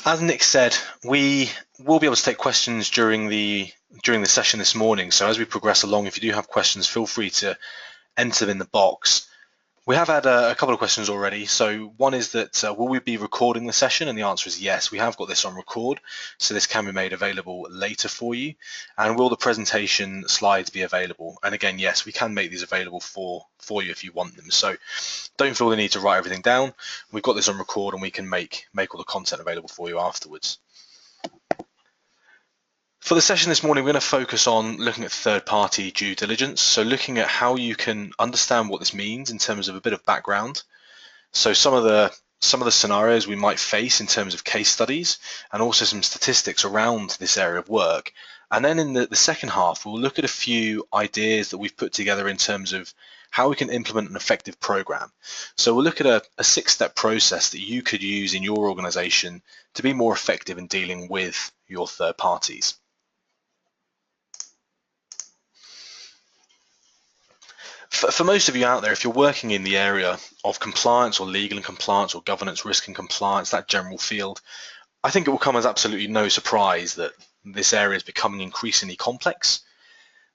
As Nick said, we will be able to take questions during the session this morning. So as we progress along, if you do have questions, feel free to enter them in the box. We have had a couple of questions already. So one is that will we be recording the session? And the answer is yes, we have got this on record. So this can be made available later for you. And will the presentation slides be available? And again, yes, we can make these available for you if you want them. So don't feel the need to write everything down. We've got this on record and we can make all the content available for you afterwards. For the session this morning, we're going to focus on looking at third-party due diligence. So looking at how you can understand what this means in terms of a bit of background. So some of the scenarios we might face in terms of case studies and also some statistics around this area of work. And then in the second half, we'll look at a few ideas that we've put together in terms of how we can implement an effective program. So we'll look at a 6-step process that you could use in your organization to be more effective in dealing with your third parties. For most of you out there, if you're working in the area of compliance or legal and compliance or governance, risk and compliance, that general field, I think it will come as absolutely no surprise that this area is becoming increasingly complex.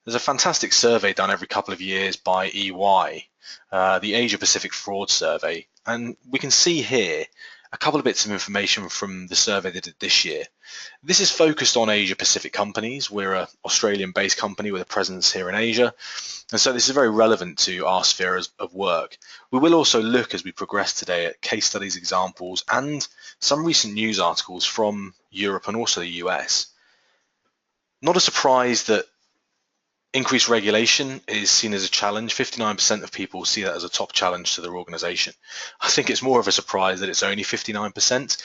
There's a fantastic survey done every couple of years by EY, the Asia Pacific Fraud Survey, and we can see here a couple of bits of information from the survey they did this year. This is focused on Asia Pacific companies. We're an Australian-based company with a presence here in Asia, and so this is very relevant to our sphere of work. We will also look as we progress today at case studies, examples, and some recent news articles from Europe and also the US. Not a surprise that increased regulation is seen as a challenge. 59% of people see that as a top challenge to their organization. I think it's more of a surprise that it's only 59%.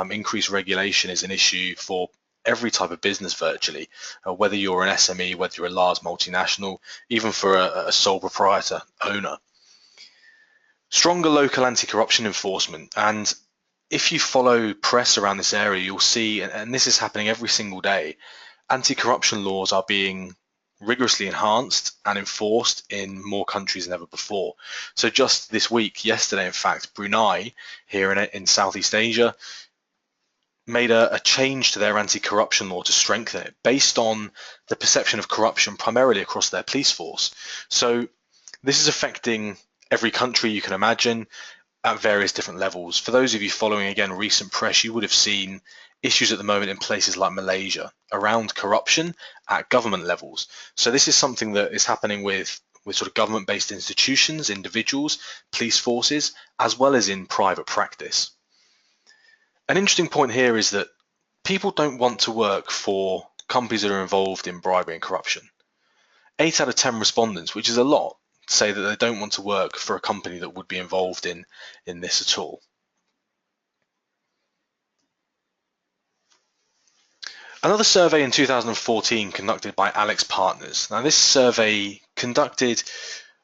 Increased regulation is an issue for every type of business virtually, whether you're an SME, whether you're a large multinational, even for a sole proprietor owner. Stronger local anti-corruption enforcement. And if you follow press around this area, you'll see, and this is happening every single day, anti-corruption laws are being rigorously enhanced and enforced in more countries than ever before. So just this week, yesterday in fact, Brunei here in Southeast Asia made a change to their anti-corruption law to strengthen it based on the perception of corruption primarily across their police force. So this is affecting every country you can imagine at various different levels. For those of you following again recent press, you would have seen issues at the moment in places like Malaysia around corruption at government levels. So this is something that is happening with sort of government-based institutions, individuals, police forces, as well as in private practice. An interesting point here is that people don't want to work for companies that are involved in bribery and corruption. 8 out of 10 respondents, which is a lot, say that they don't want to work for a company that would be involved in this at all. Another survey in 2014 conducted by AlixPartners. Now this survey conducted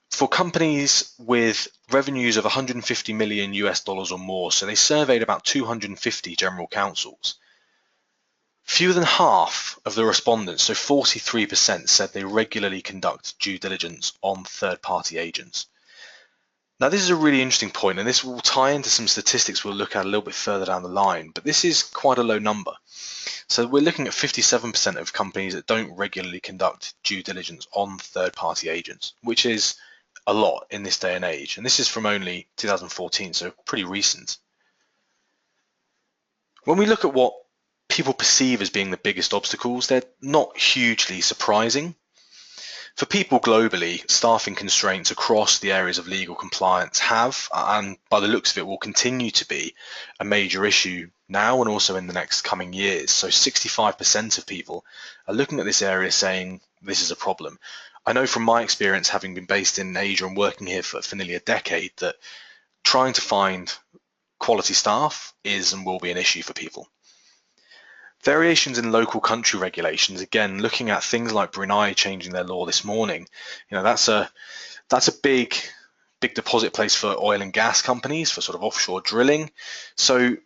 for companies with revenues of 150 million US dollars or more. So they surveyed about 250 general counsels. Fewer than half of the respondents, so 43%, said they regularly conduct due diligence on third-party agents. Now this is a really interesting point, and this will tie into some statistics we'll look at a little bit further down the line, but this is quite a low number. So we're looking at 57% of companies that don't regularly conduct due diligence on third-party agents, which is a lot in this day and age. And this is from only 2014, so pretty recent. When we look at what people perceive as being the biggest obstacles, they're not hugely surprising. For people globally, staffing constraints across the areas of legal compliance have, and by the looks of it, will continue to be a major issue now and also in the next coming years. So 65% of people are looking at this area saying this is a problem. I know from my experience, having been based in Asia and working here for nearly a decade, that trying to find quality staff is and will be an issue for people. Variations in local country regulations, again, looking at things like Brunei changing their law this morning, that's a big deposit place for oil and gas companies for sort of offshore drilling. So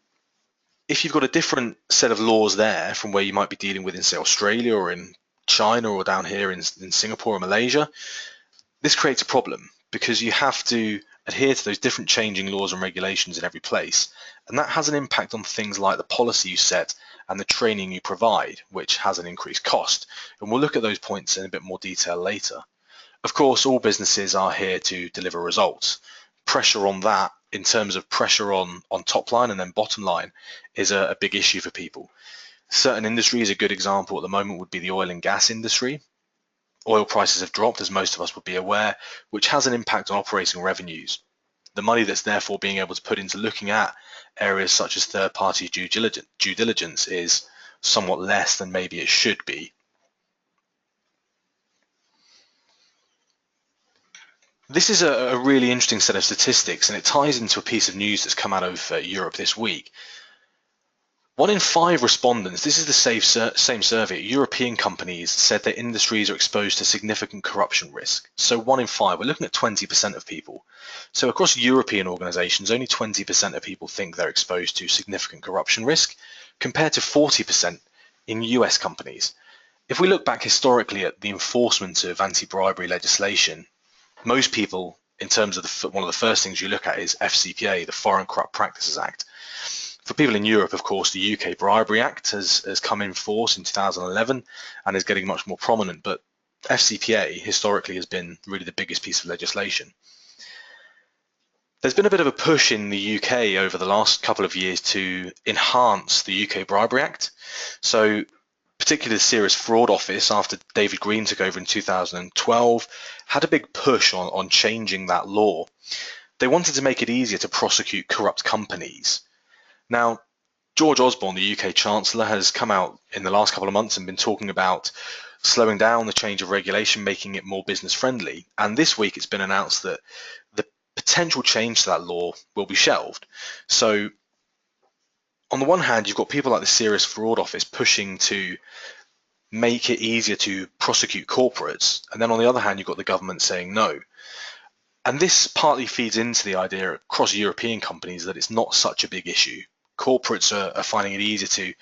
if you've got a different set of laws there from where you might be dealing with in, say, Australia or in China or down here in Singapore or Malaysia, this creates a problem because you have to adhere to those different changing laws and regulations in every place. And that has an impact on things like the policy you set and the training you provide, which has an increased cost. And we'll look at those points in a bit more detail later. Of course, all businesses are here to deliver results. Pressure on that, in terms of pressure on top line and then bottom line, is a big issue for people. Certain industries, a good example at the moment would be the oil and gas industry. Oil prices have dropped, as most of us would be aware, which has an impact on operating revenues. The money that's therefore being able to put into looking at areas such as third-party due diligence is somewhat less than maybe it should be. This is a really interesting set of statistics, and it ties into a piece of news that's come out of Europe this week. 1 in 5 respondents, this is the same survey, European companies said their industries are exposed to significant corruption risk. So 1 in 5, we're looking at 20% of people. So across European organizations, only 20% of people think they're exposed to significant corruption risk, compared to 40% in US companies. If we look back historically at the enforcement of anti-bribery legislation, most people, in terms of one of the first things you look at is FCPA, the Foreign Corrupt Practices Act. For people in Europe, of course, the UK Bribery Act has come in force in 2011 and is getting much more prominent, but FCPA historically has been really the biggest piece of legislation. There's been a bit of a push in the UK over the last couple of years to enhance the UK Bribery Act. So particularly the Serious Fraud Office, after David Green took over in 2012, had a big push on changing that law. They wanted to make it easier to prosecute corrupt companies. Now, George Osborne, the UK Chancellor, has come out in the last couple of months and been talking about slowing down the change of regulation, making it more business friendly. And this week it's been announced that the potential change to that law will be shelved. So on the one hand, you've got people like the Serious Fraud Office pushing to make it easier to prosecute corporates. And then on the other hand, you've got the government saying no. And this partly feeds into the idea across European companies that it's not such a big issue. Corporates are finding it easier to,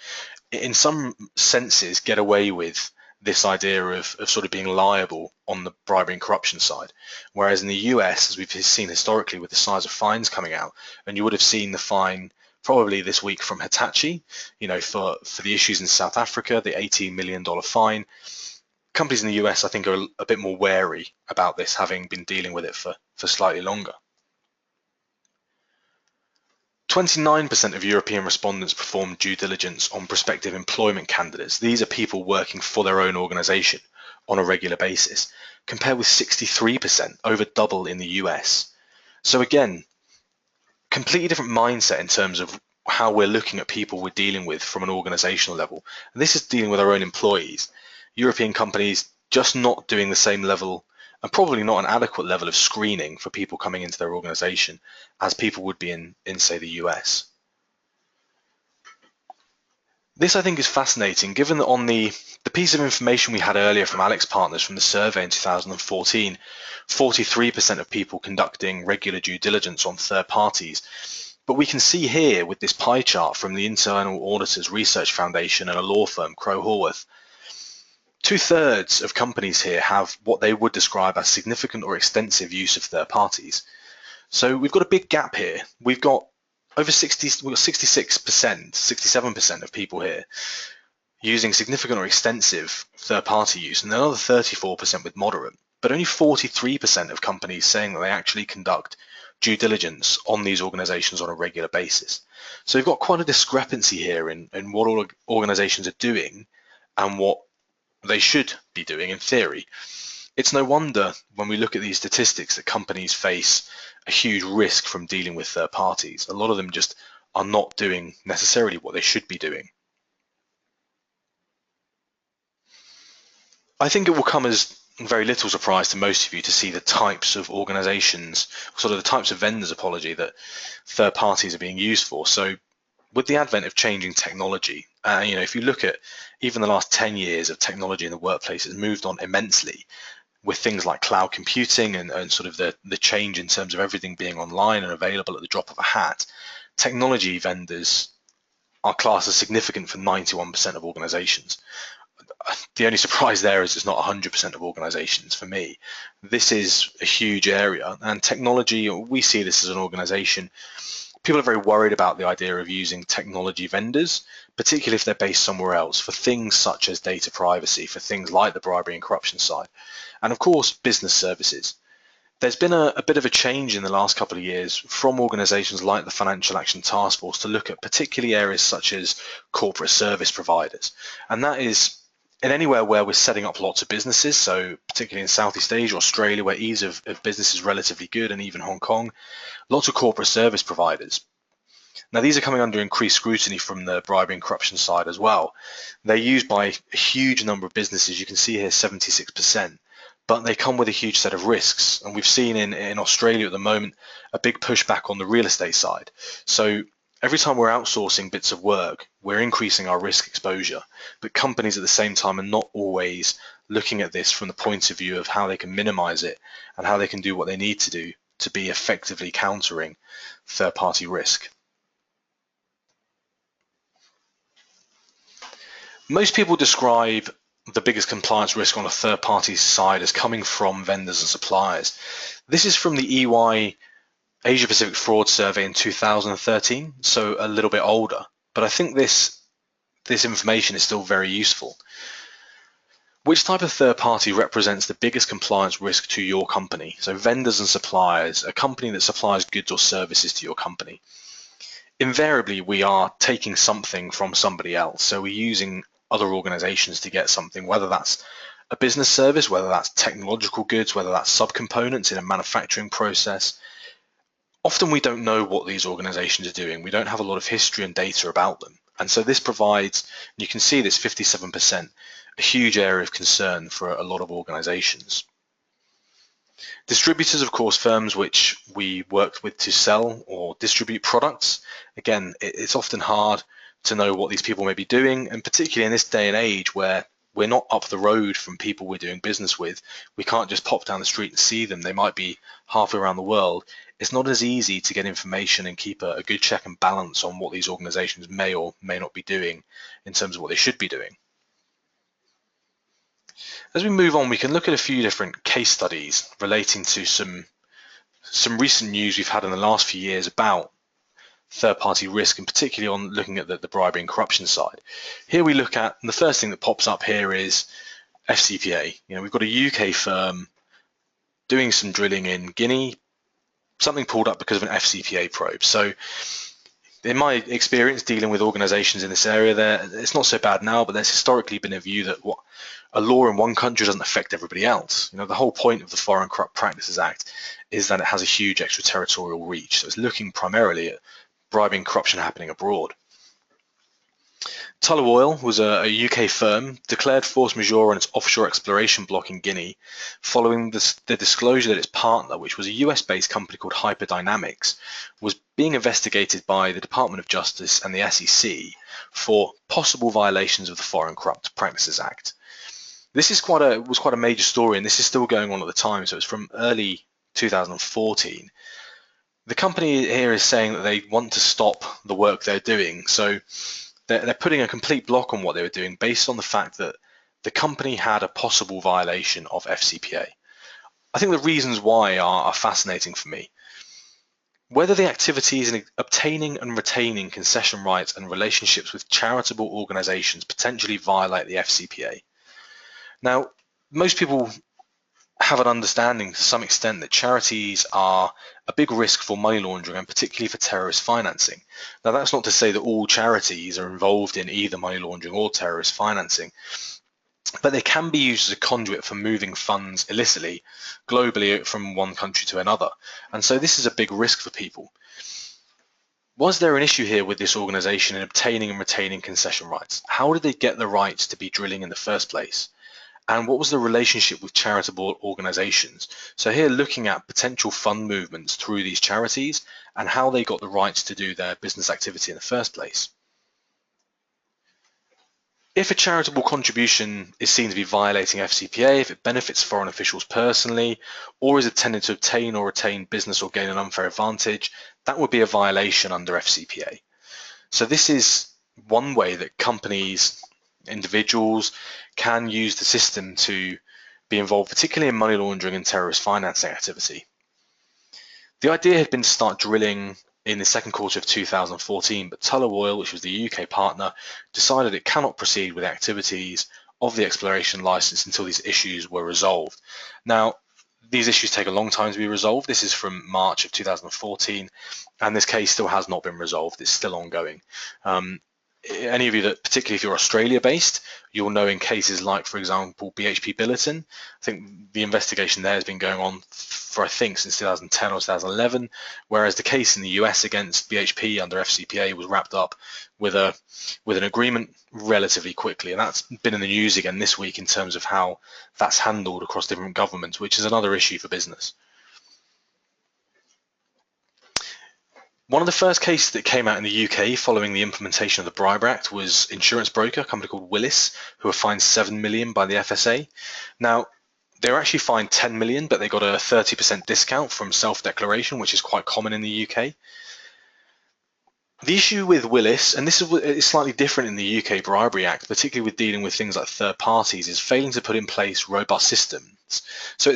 in some senses, get away with this idea of sort of being liable on the bribery and corruption side. Whereas in the US, as we've seen historically with the size of fines coming out, and you would have seen the fine probably this week from Hitachi, for the issues in South Africa, the $18 million fine. Companies in the US, I think, are a bit more wary about this, having been dealing with it for slightly longer. 29% of European respondents performed due diligence on prospective employment candidates. These are people working for their own organization on a regular basis, compared with 63%, over double in the US. So again, completely different mindset in terms of how we're looking at people we're dealing with from an organizational level. And this is dealing with our own employees. European companies just not doing the same level, and probably not an adequate level of screening for people coming into their organization as people would be in say, the US. This, I think, is fascinating, given that on the piece of information we had earlier from AlixPartners from the survey in 2014, 43% of people conducting regular due diligence on third parties. But we can see here with this pie chart from the Internal Auditors Research Foundation and a law firm, Crowe Horwath, 2/3 of companies here have what they would describe as significant or extensive use of third parties. So we've got a big gap here. We've got over 66%, 67% of people here using significant or extensive third-party use, and another 34% with moderate, but only 43% of companies saying that they actually conduct due diligence on these organizations on a regular basis. So we've got quite a discrepancy here in what all organizations are doing and what they should be doing in theory. It's no wonder when we look at these statistics that companies face a huge risk from dealing with third parties. A lot of them just are not doing necessarily what they should be doing. I think it will come as very little surprise to most of you to see the types of organizations, sort of the types of vendors, that third parties are being used for. So with the advent of changing technology, if you look at even the last 10 years of technology in the workplace, has moved on immensely with things like cloud computing and sort of the change in terms of everything being online and available at the drop of a hat. Technology vendors are classed as significant for 91% of organizations. the only surprise there is it's not 100% of organizations for me. This is a huge area, and technology, we see this as an organization. People are very worried about the idea of using technology vendors, particularly if they're based somewhere else, for things such as data privacy, for things like the bribery and corruption side, and of course, business services. There's been a bit of a change in the last couple of years from organizations like the Financial Action Task Force to look at particularly areas such as corporate service providers. And that is in anywhere where we're setting up lots of businesses, so particularly in Southeast Asia, Australia, where ease of business is relatively good, and even Hong Kong, lots of corporate service providers. Now, these are coming under increased scrutiny from the bribery and corruption side as well. They're used by a huge number of businesses. You can see here 76%. But they come with a huge set of risks. And we've seen in Australia at the moment a big pushback on the real estate side. So every time we're outsourcing bits of work, we're increasing our risk exposure. But companies at the same time are not always looking at this from the point of view of how they can minimize it and how they can do what they need to do to be effectively countering third-party risk. Most people describe the biggest compliance risk on a third-party side as coming from vendors and suppliers. This is from the EY Asia Pacific Fraud Survey in 2013, so a little bit older. But I think this information is still very useful. Which type of third party represents the biggest compliance risk to your company? So vendors and suppliers, a company that supplies goods or services to your company. Invariably, we are taking something from somebody else. So we're using other organizations to get something, whether that's a business service, whether that's technological goods, whether that's subcomponents in a manufacturing process. Often we don't know what these organizations are doing. We don't have a lot of history and data about them. And so this provides, you can see this 57%, a huge area of concern for a lot of organizations. Distributors, of course, firms which we work with to sell or distribute products. Again, it's often hard to know what these people may be doing, and particularly in this day and age where we're not up the road from people we're doing business with, we can't just pop down the street and see them. They might be halfway around the world. It's not as easy to get information and keep a good check and balance on what these organizations may or may not be doing in terms of what they should be doing. As we move on, we can look at a few different case studies relating to some recent news we've had in the last few years about third-party risk, and particularly on looking at the bribery and corruption side. Here we look at, and the first thing that pops up here is FCPA. We've got a UK firm doing some drilling in Guinea, something pulled up because of an FCPA probe. So in my experience dealing with organizations in this area, it's not so bad now, but there's historically been a view that what a law in one country doesn't affect everybody else. The whole point of the Foreign Corrupt Practices Act is that it has a huge extraterritorial reach. So it's looking primarily at bribery and corruption happening abroad. Tullow Oil was a UK firm, declared force majeure on its offshore exploration block in Guinea following the disclosure that its partner, which was a US-based company called Hyperdynamics, was being investigated by the Department of Justice and the SEC for possible violations of the Foreign Corrupt Practices Act. This is was quite a major story, and this is still going on at the time, so it's from early 2014. The company here is saying that they want to stop the work they're doing. So they're putting a complete block on what they were doing based on the fact that the company had a possible violation of FCPA. I think the reasons why are fascinating for me. Whether the activities in obtaining and retaining concession rights and relationships with charitable organizations potentially violate the FCPA. Now, most people have an understanding to some extent that charities are a big risk for money laundering and particularly for terrorist financing. Now, that's not to say that all charities are involved in either money laundering or terrorist financing, but they can be used as a conduit for moving funds illicitly globally from one country to another. And so this is a big risk for people. Was there an issue here with this organization in obtaining and retaining concession rights? How did they get the rights to be drilling in the first place? And what was the relationship with charitable organizations? So here looking at potential fund movements through these charities and how they got the rights to do their business activity in the first place. If a charitable contribution is seen to be violating FCPA, if it benefits foreign officials personally, or is intended to obtain or retain business or gain an unfair advantage, that would be a violation under FCPA. So this is one way that companies individuals can use the system to be involved, particularly in money laundering and terrorist financing activity. The idea had been to start drilling in the second quarter of 2014, but Tullow Oil, which was the UK partner, decided it cannot proceed with the activities of the exploration license until these issues were resolved. Now, these issues take a long time to be resolved. This is from March of 2014, and this case still has not been resolved. It's still ongoing. Any of you that, particularly if you're Australia based, you'll know in cases like, for example, BHP Billiton, I think the investigation there has been going on for, I think, since 2010 or 2011, whereas the case in the US against BHP under FCPA was wrapped up with an agreement relatively quickly. And that's been in the news again this week in terms of how that's handled across different governments, which is another issue for business. One of the first cases that came out in the UK following the implementation of the Bribery Act was insurance broker, a company called Willis, who were fined 7 million by the FSA. Now, they were actually fined 10 million, but they got a 30% discount from self-declaration, which is quite common in the UK. The issue with Willis, and this is slightly different in the UK Bribery Act, particularly with dealing with things like third parties, is failing to put in place robust systems. So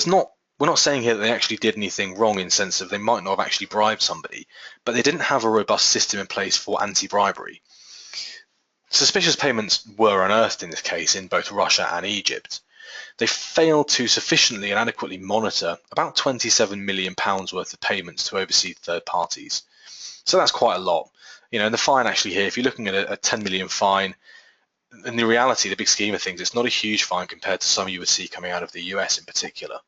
we're not saying here that they actually did anything wrong in the sense of they might not have actually bribed somebody, but they didn't have a robust system in place for anti-bribery. Suspicious payments were unearthed in this case in both Russia and Egypt. They failed to sufficiently and adequately monitor about £27 million worth of payments to oversee third parties. So that's quite a lot. And the fine actually here, if you're looking at a 10 million fine, in the reality, the big scheme of things, it's not a huge fine compared to some you would see coming out of the US in particular.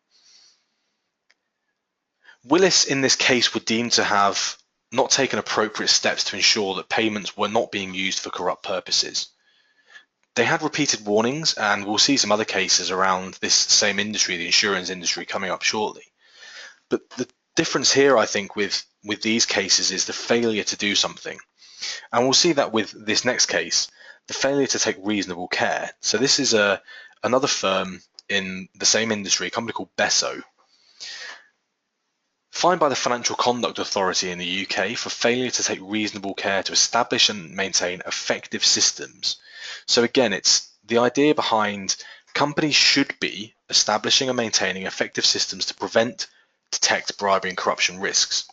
Willis in this case were deemed to have not taken appropriate steps to ensure that payments were not being used for corrupt purposes. They had repeated warnings, and we'll see some other cases around this same industry, the insurance industry, coming up shortly. But the difference here, I think, with these cases is the failure to do something. And we'll see that with this next case, the failure to take reasonable care. So this is another firm in the same industry, a company called Beso, fined by the Financial Conduct Authority in the UK for failure to take reasonable care to establish and maintain effective systems. So again, it's the idea behind companies should be establishing and maintaining effective systems to prevent, detect bribery and corruption risks.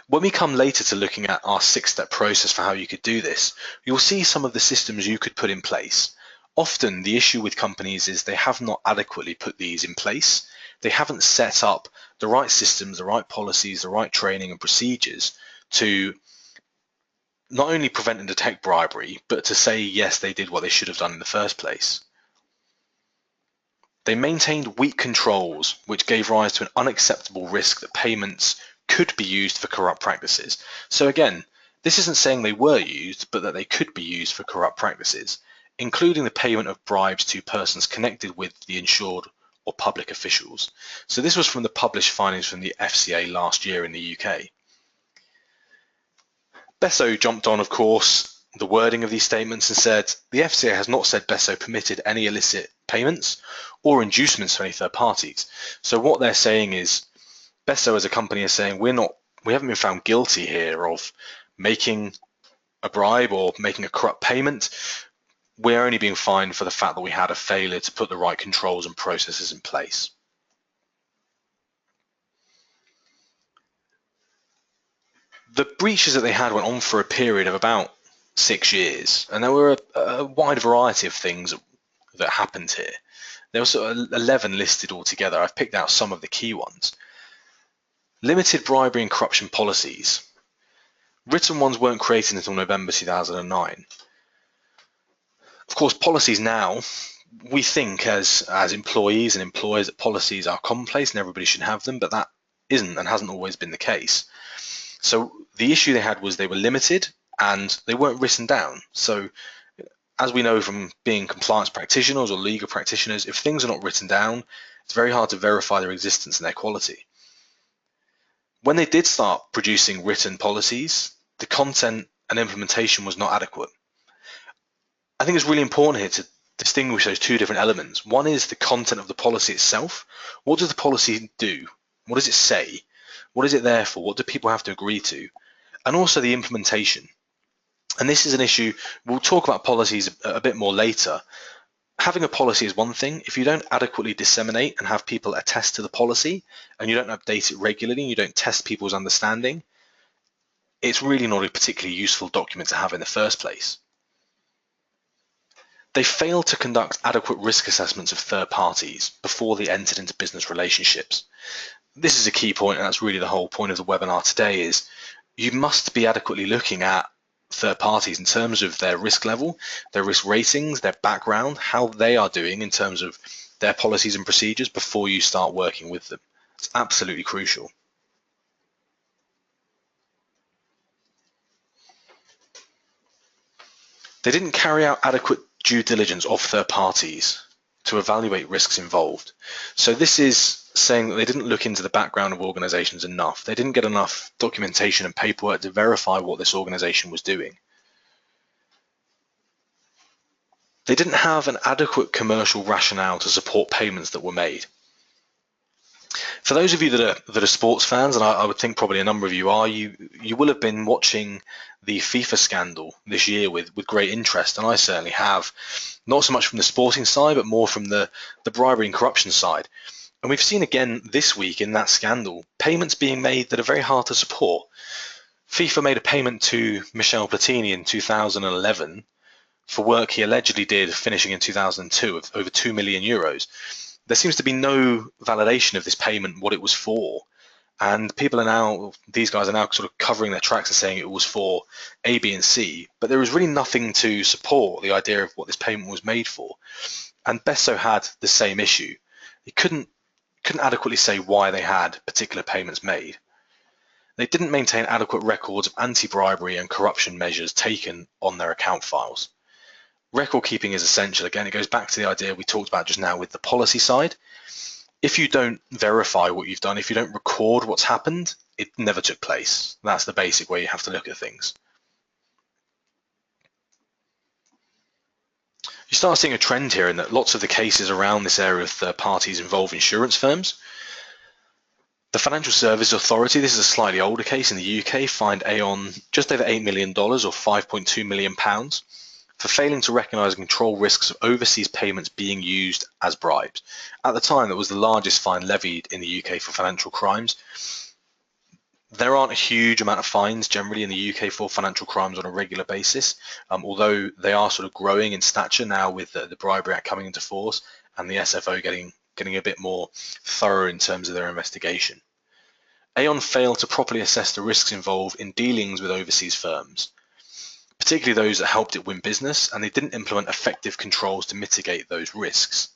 When we come later to looking at our 6-step process for how you could do this, you'll see some of the systems you could put in place. Often the issue with companies is they have not adequately put these in place. They haven't set up the right systems, the right policies, the right training and procedures to not only prevent and detect bribery, but to say, yes, they did what they should have done in the first place. They maintained weak controls, which gave rise to an unacceptable risk that payments could be used for corrupt practices. So again, this isn't saying they were used, but that they could be used for corrupt practices, including the payment of bribes to persons connected with the insured or public officials. So this was from the published findings from the FCA last year in the UK. Beso jumped on, of course, the wording of these statements and said, the FCA has not said Beso permitted any illicit payments or inducements to any third parties. So what they're saying is, Beso as a company is saying, we haven't been found guilty here of making a bribe or making a corrupt payment. We're only being fined for the fact that we had a failure to put the right controls and processes in place. The breaches that they had went on for a period of about 6 years, and there were a wide variety of things that happened here. There were sort of 11 listed altogether. I've picked out some of the key ones. Limited bribery and corruption policies. Written ones weren't created until November 2009. Of course, policies now, we think as employees and employers that policies are commonplace and everybody should have them, but that isn't and hasn't always been the case. So the issue they had was they were limited and they weren't written down. So as we know from being compliance practitioners or legal practitioners, if things are not written down, it's very hard to verify their existence and their quality. When they did start producing written policies, the content and implementation was not adequate. I think it's really important here to distinguish those two different elements. One is the content of the policy itself. What does the policy do? What does it say? What is it there for? What do people have to agree to? And also the implementation. And this is an issue, we'll talk about policies a bit more later. Having a policy is one thing. If you don't adequately disseminate and have people attest to the policy, and you don't update it regularly, you don't test people's understanding, it's really not a particularly useful document to have in the first place. They failed to conduct adequate risk assessments of third parties before they entered into business relationships. This is a key point, and that's really the whole point of the webinar today, is you must be adequately looking at third parties in terms of their risk level, their risk ratings, their background, how they are doing in terms of their policies and procedures before you start working with them. It's absolutely crucial. They didn't carry out adequate due diligence of third parties to evaluate risks involved. So this is saying that they didn't look into the background of organizations enough. They didn't get enough documentation and paperwork to verify what this organization was doing. They didn't have an adequate commercial rationale to support payments that were made. For those of you that are sports fans, and I would think probably a number of you are, you will have been watching the FIFA scandal this year with great interest, and I certainly have. Not so much from the sporting side, but more from the bribery and corruption side. And we've seen again this week in that scandal, payments being made that are very hard to support. FIFA made a payment to Michel Platini in 2011 for work he allegedly did finishing in 2002 of over 2 million euros. There seems to be no validation of this payment, what it was for. And people are now, these guys are now sort of covering their tracks and saying it was for A, B, and C, but there was really nothing to support the idea of what this payment was made for. And Beso had the same issue. They couldn't adequately say why they had particular payments made. They didn't maintain adequate records of anti-bribery and corruption measures taken on their account files. Record keeping is essential. Again, it goes back to the idea we talked about just now with the policy side. If you don't verify what you've done, if you don't record what's happened, it never took place. That's the basic way you have to look at things. You start seeing a trend here in that lots of the cases around this area of third parties involve insurance firms. The Financial Services Authority, this is a slightly older case in the UK, fined Aon just over $8 million or £5.2 million for failing to recognise and control risks of overseas payments being used as bribes. At the time, that was the largest fine levied in the UK for financial crimes. There aren't a huge amount of fines generally in the UK for financial crimes on a regular basis, although they are sort of growing in stature now with the Bribery Act coming into force and the SFO getting a bit more thorough in terms of their investigation. Aon failed to properly assess the risks involved in dealings with overseas firms, particularly those that helped it win business, and they didn't implement effective controls to mitigate those risks.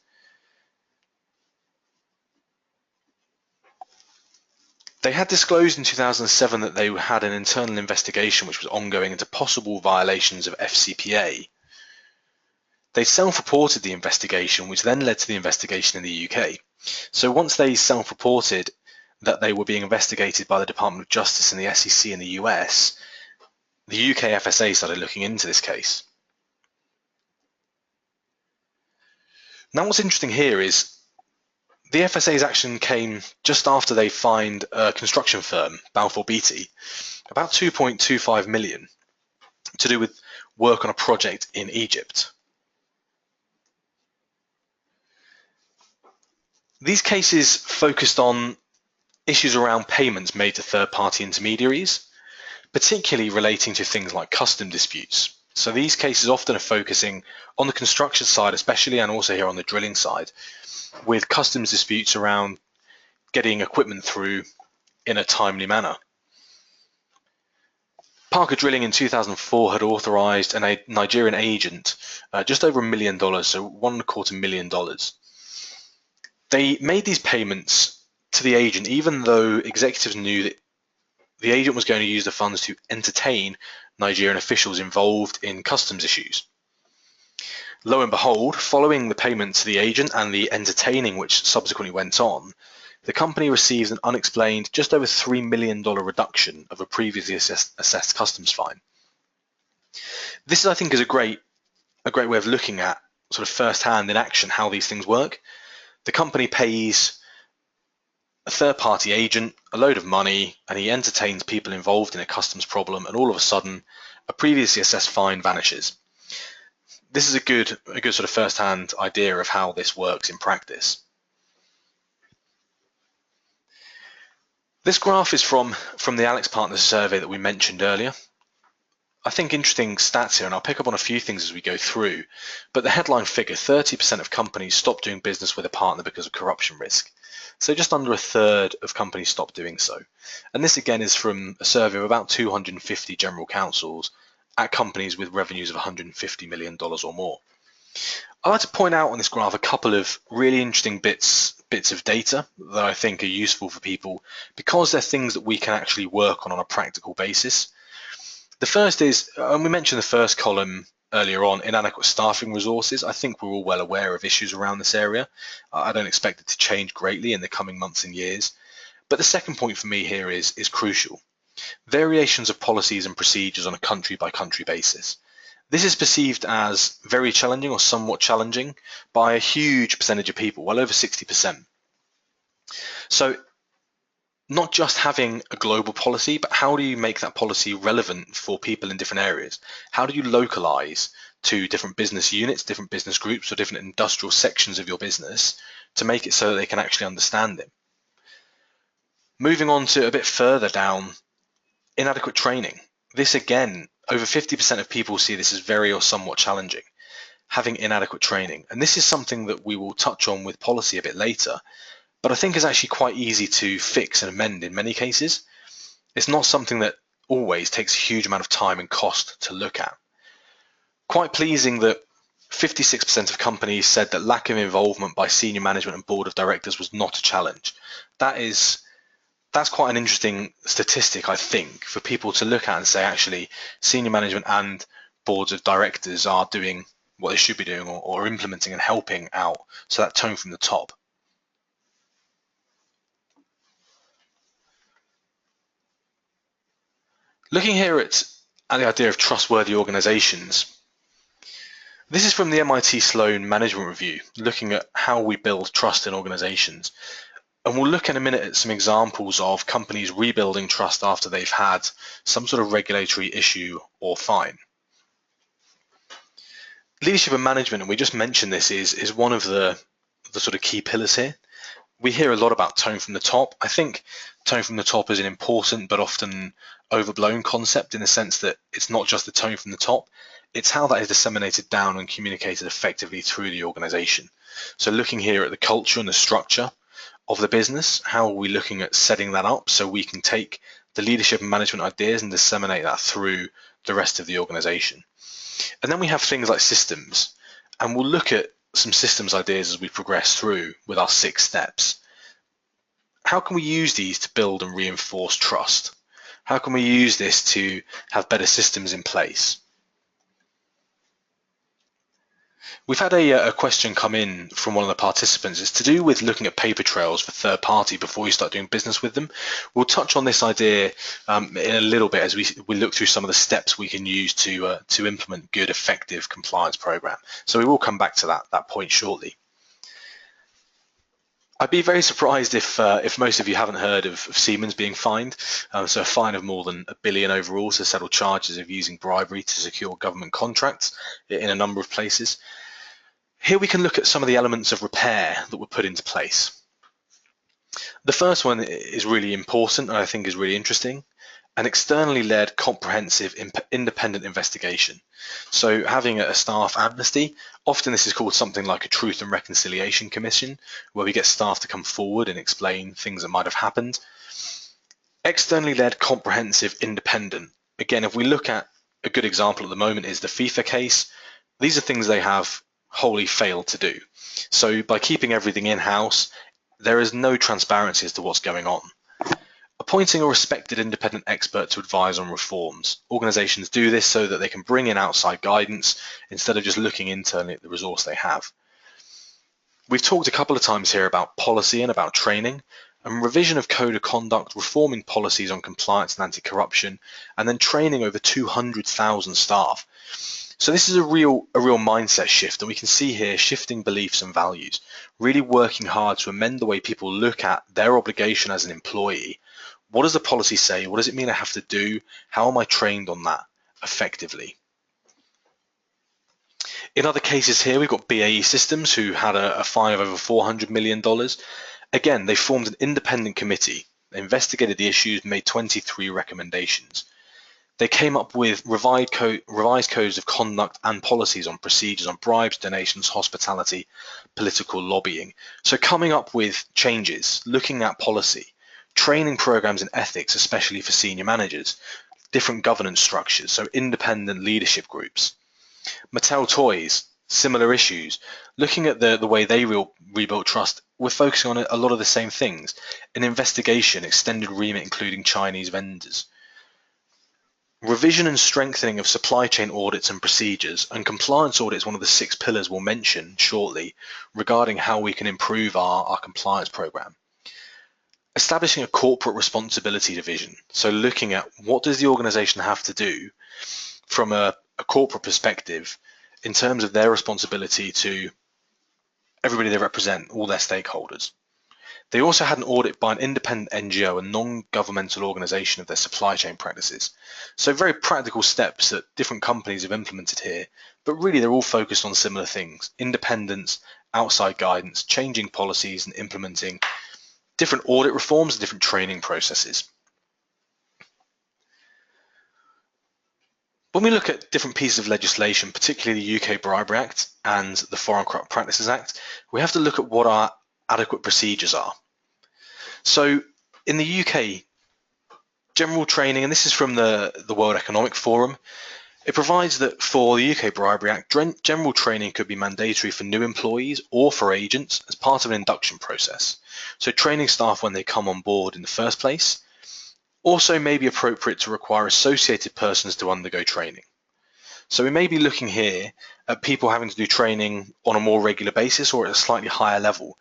They had disclosed in 2007 that they had an internal investigation which was ongoing into possible violations of FCPA. They self-reported the investigation, which then led to the investigation in the UK. So once they self-reported that they were being investigated by the Department of Justice and the SEC in the US, the UK FSA started looking into this case. Now what's interesting here is the FSA's action came just after they fined a construction firm, Balfour Beatty, about 2.25 million to do with work on a project in Egypt. These cases focused on issues around payments made to third-party intermediaries, particularly relating to things like custom disputes. So these cases often are focusing on the construction side especially, and also here on the drilling side, with customs disputes around getting equipment through in a timely manner. Parker Drilling in 2004 had authorized a Nigerian agent just over $1 million, so $1.25 million. They made these payments to the agent even though executives knew that the agent was going to use the funds to entertain Nigerian officials involved in customs issues. Lo and behold, following the payment to the agent and the entertaining which subsequently went on, the company received an unexplained just over $3 million reduction of a previously assessed customs fine. This, I think, is a great way of looking at sort of first-hand in action how these things work. The company pays a third-party agent a load of money and he entertains people involved in a customs problem, and all of a sudden a previously assessed fine vanishes. This is a good sort of first-hand idea of how this works in practice. This graph is from the AlixPartners survey that we mentioned earlier. I think interesting stats here, and I'll pick up on a few things as we go through, but the headline figure, 30% of companies stop doing business with a partner because of corruption risk. So just under a third of companies stop doing so. And this again is from a survey of about 250 general counsels at companies with revenues of $150 million or more. I'd like to point out on this graph a couple of really interesting bits of data that I think are useful for people because they're things that we can actually work on a practical basis. The first is, and we mentioned the first column earlier on, inadequate staffing resources. I think we're all well aware of issues around this area. I don't expect it to change greatly in the coming months and years. But the second point for me here is crucial. Variations of policies and procedures on a country-by-country basis. This is perceived as very challenging or somewhat challenging by a huge percentage of people, well over 60%. So not just having a global policy, but how do you make that policy relevant for people in different areas? How do you localize to different business units, different business groups, or different industrial sections of your business to make it so that they can actually understand it? Moving on to a bit further down, inadequate training. This again, over 50% of people see this as very or somewhat challenging, having inadequate training. And this is something that we will touch on with policy a bit later, but I think is actually quite easy to fix and amend in many cases. It's not something that always takes a huge amount of time and cost to look at. Quite pleasing that 56% of companies said that lack of involvement by senior management and board of directors was not a challenge. That's quite an interesting statistic, I think, for people to look at and say, actually, senior management and boards of directors are doing what they should be doing or implementing and helping out. So that tone from the top. Looking here at the idea of trustworthy organizations, this is from the MIT Sloan Management Review, looking at how we build trust in organizations. And we'll look in a minute at some examples of companies rebuilding trust after they've had some sort of regulatory issue or fine. Leadership and management, and we just mentioned this, is one of the sort of key pillars here. We hear a lot about tone from the top. I think tone from the top is an important but often overblown concept in the sense that it's not just the tone from the top, it's how that is disseminated down and communicated effectively through the organization. So looking here at the culture and the structure of the business, how are we looking at setting that up so we can take the leadership and management ideas and disseminate that through the rest of the organization. And then we have things like systems, and we'll look at some systems ideas as we progress through with our 6 steps. How can we use these to build and reinforce trust? How can we use this to have better systems in place? We've had a question come in from one of the participants. It's to do with looking at paper trails for third party before you start doing business with them. We'll touch on this idea in a little bit as we look through some of the steps we can use to implement good, effective compliance program. So we will come back to that point shortly. I'd be very surprised if most of you haven't heard of Siemens being fined. So a fine of more than $1 billion overall to settle charges of using bribery to secure government contracts in a number of places. Here we can look at some of the elements of repair that were put into place. The first one is really important and I think is really interesting. An externally led comprehensive independent investigation. So having a staff amnesty, often this is called something like a Truth and Reconciliation Commission, where we get staff to come forward and explain things that might have happened. Externally led comprehensive independent. Again, if we look at a good example at the moment is the FIFA case, these are things they have wholly failed to do. So by keeping everything in-house, there is no transparency as to what's going on. Appointing a respected independent expert to advise on reforms. Organizations do this so that they can bring in outside guidance instead of just looking internally at the resource they have. We've talked a couple of times here about policy and about training, and revision of code of conduct, reforming policies on compliance and anti-corruption, and then training over 200,000 staff. So this is a real mindset shift, and we can see here shifting beliefs and values, really working hard to amend the way people look at their obligation as an employee. What does the policy say? What does it mean I have to do? How am I trained on that? effectively. In other cases here, we've got BAE Systems, who had a fine of over $400 million. Again, they formed an independent committee. They investigated the issues, made 23 recommendations. They came up with revised codes of conduct and policies on procedures on bribes, donations, hospitality, political lobbying. So coming up with changes, looking at policy, training programs in ethics, especially for senior managers, different governance structures, so independent leadership groups. Mattel Toys, similar issues. Looking at the way they rebuilt trust, we're focusing on a lot of the same things. An investigation, extended remit, including Chinese vendors. Revision and strengthening of supply chain audits and procedures, and compliance audit is one of the 6 pillars we'll mention shortly regarding how we can improve our compliance program. Establishing a corporate responsibility division, so looking at what does the organization have to do from a corporate perspective in terms of their responsibility to everybody they represent, all their stakeholders. They also had an audit by an independent NGO, a non-governmental organization, of their supply chain practices. So very practical steps that different companies have implemented here, but really they're all focused on similar things: independence, outside guidance, changing policies, and implementing different audit reforms and different training processes. When we look at different pieces of legislation, particularly the UK Bribery Act and the Foreign Corrupt Practices Act, we have to look at what our adequate procedures are. So in the UK, general training, and this is from the World Economic Forum, it provides that for the UK Bribery Act, general training could be mandatory for new employees or for agents as part of an induction process. So training staff when they come on board in the first place. Also may be appropriate to require associated persons to undergo training. So we may be looking here at people having to do training on a more regular basis or at a slightly higher level.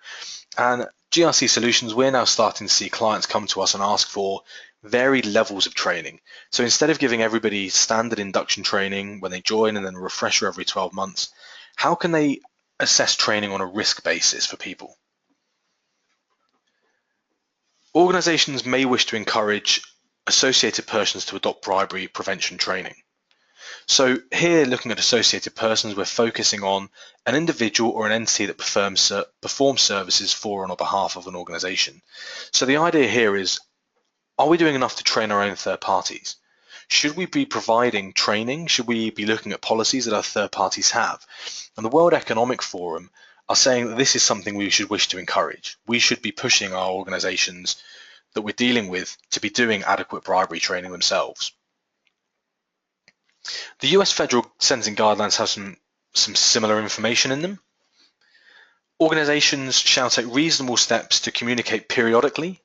And GRC Solutions, we're now starting to see clients come to us and ask for varied levels of training. So instead of giving everybody standard induction training when they join and then a refresher every 12 months, how can they assess training on a risk basis for people? Organizations may wish to encourage associated persons to adopt bribery prevention training. So here, looking at associated persons, we're focusing on an individual or an entity that performs services for and on behalf of an organization. So the idea here is, are we doing enough to train our own third parties? Should we be providing training? Should we be looking at policies that our third parties have? And the World Economic Forum are saying that this is something we should wish to encourage. We should be pushing our organizations that we're dealing with to be doing adequate bribery training themselves. The US federal sentencing guidelines have some similar information in them. Organizations shall take reasonable steps to communicate periodically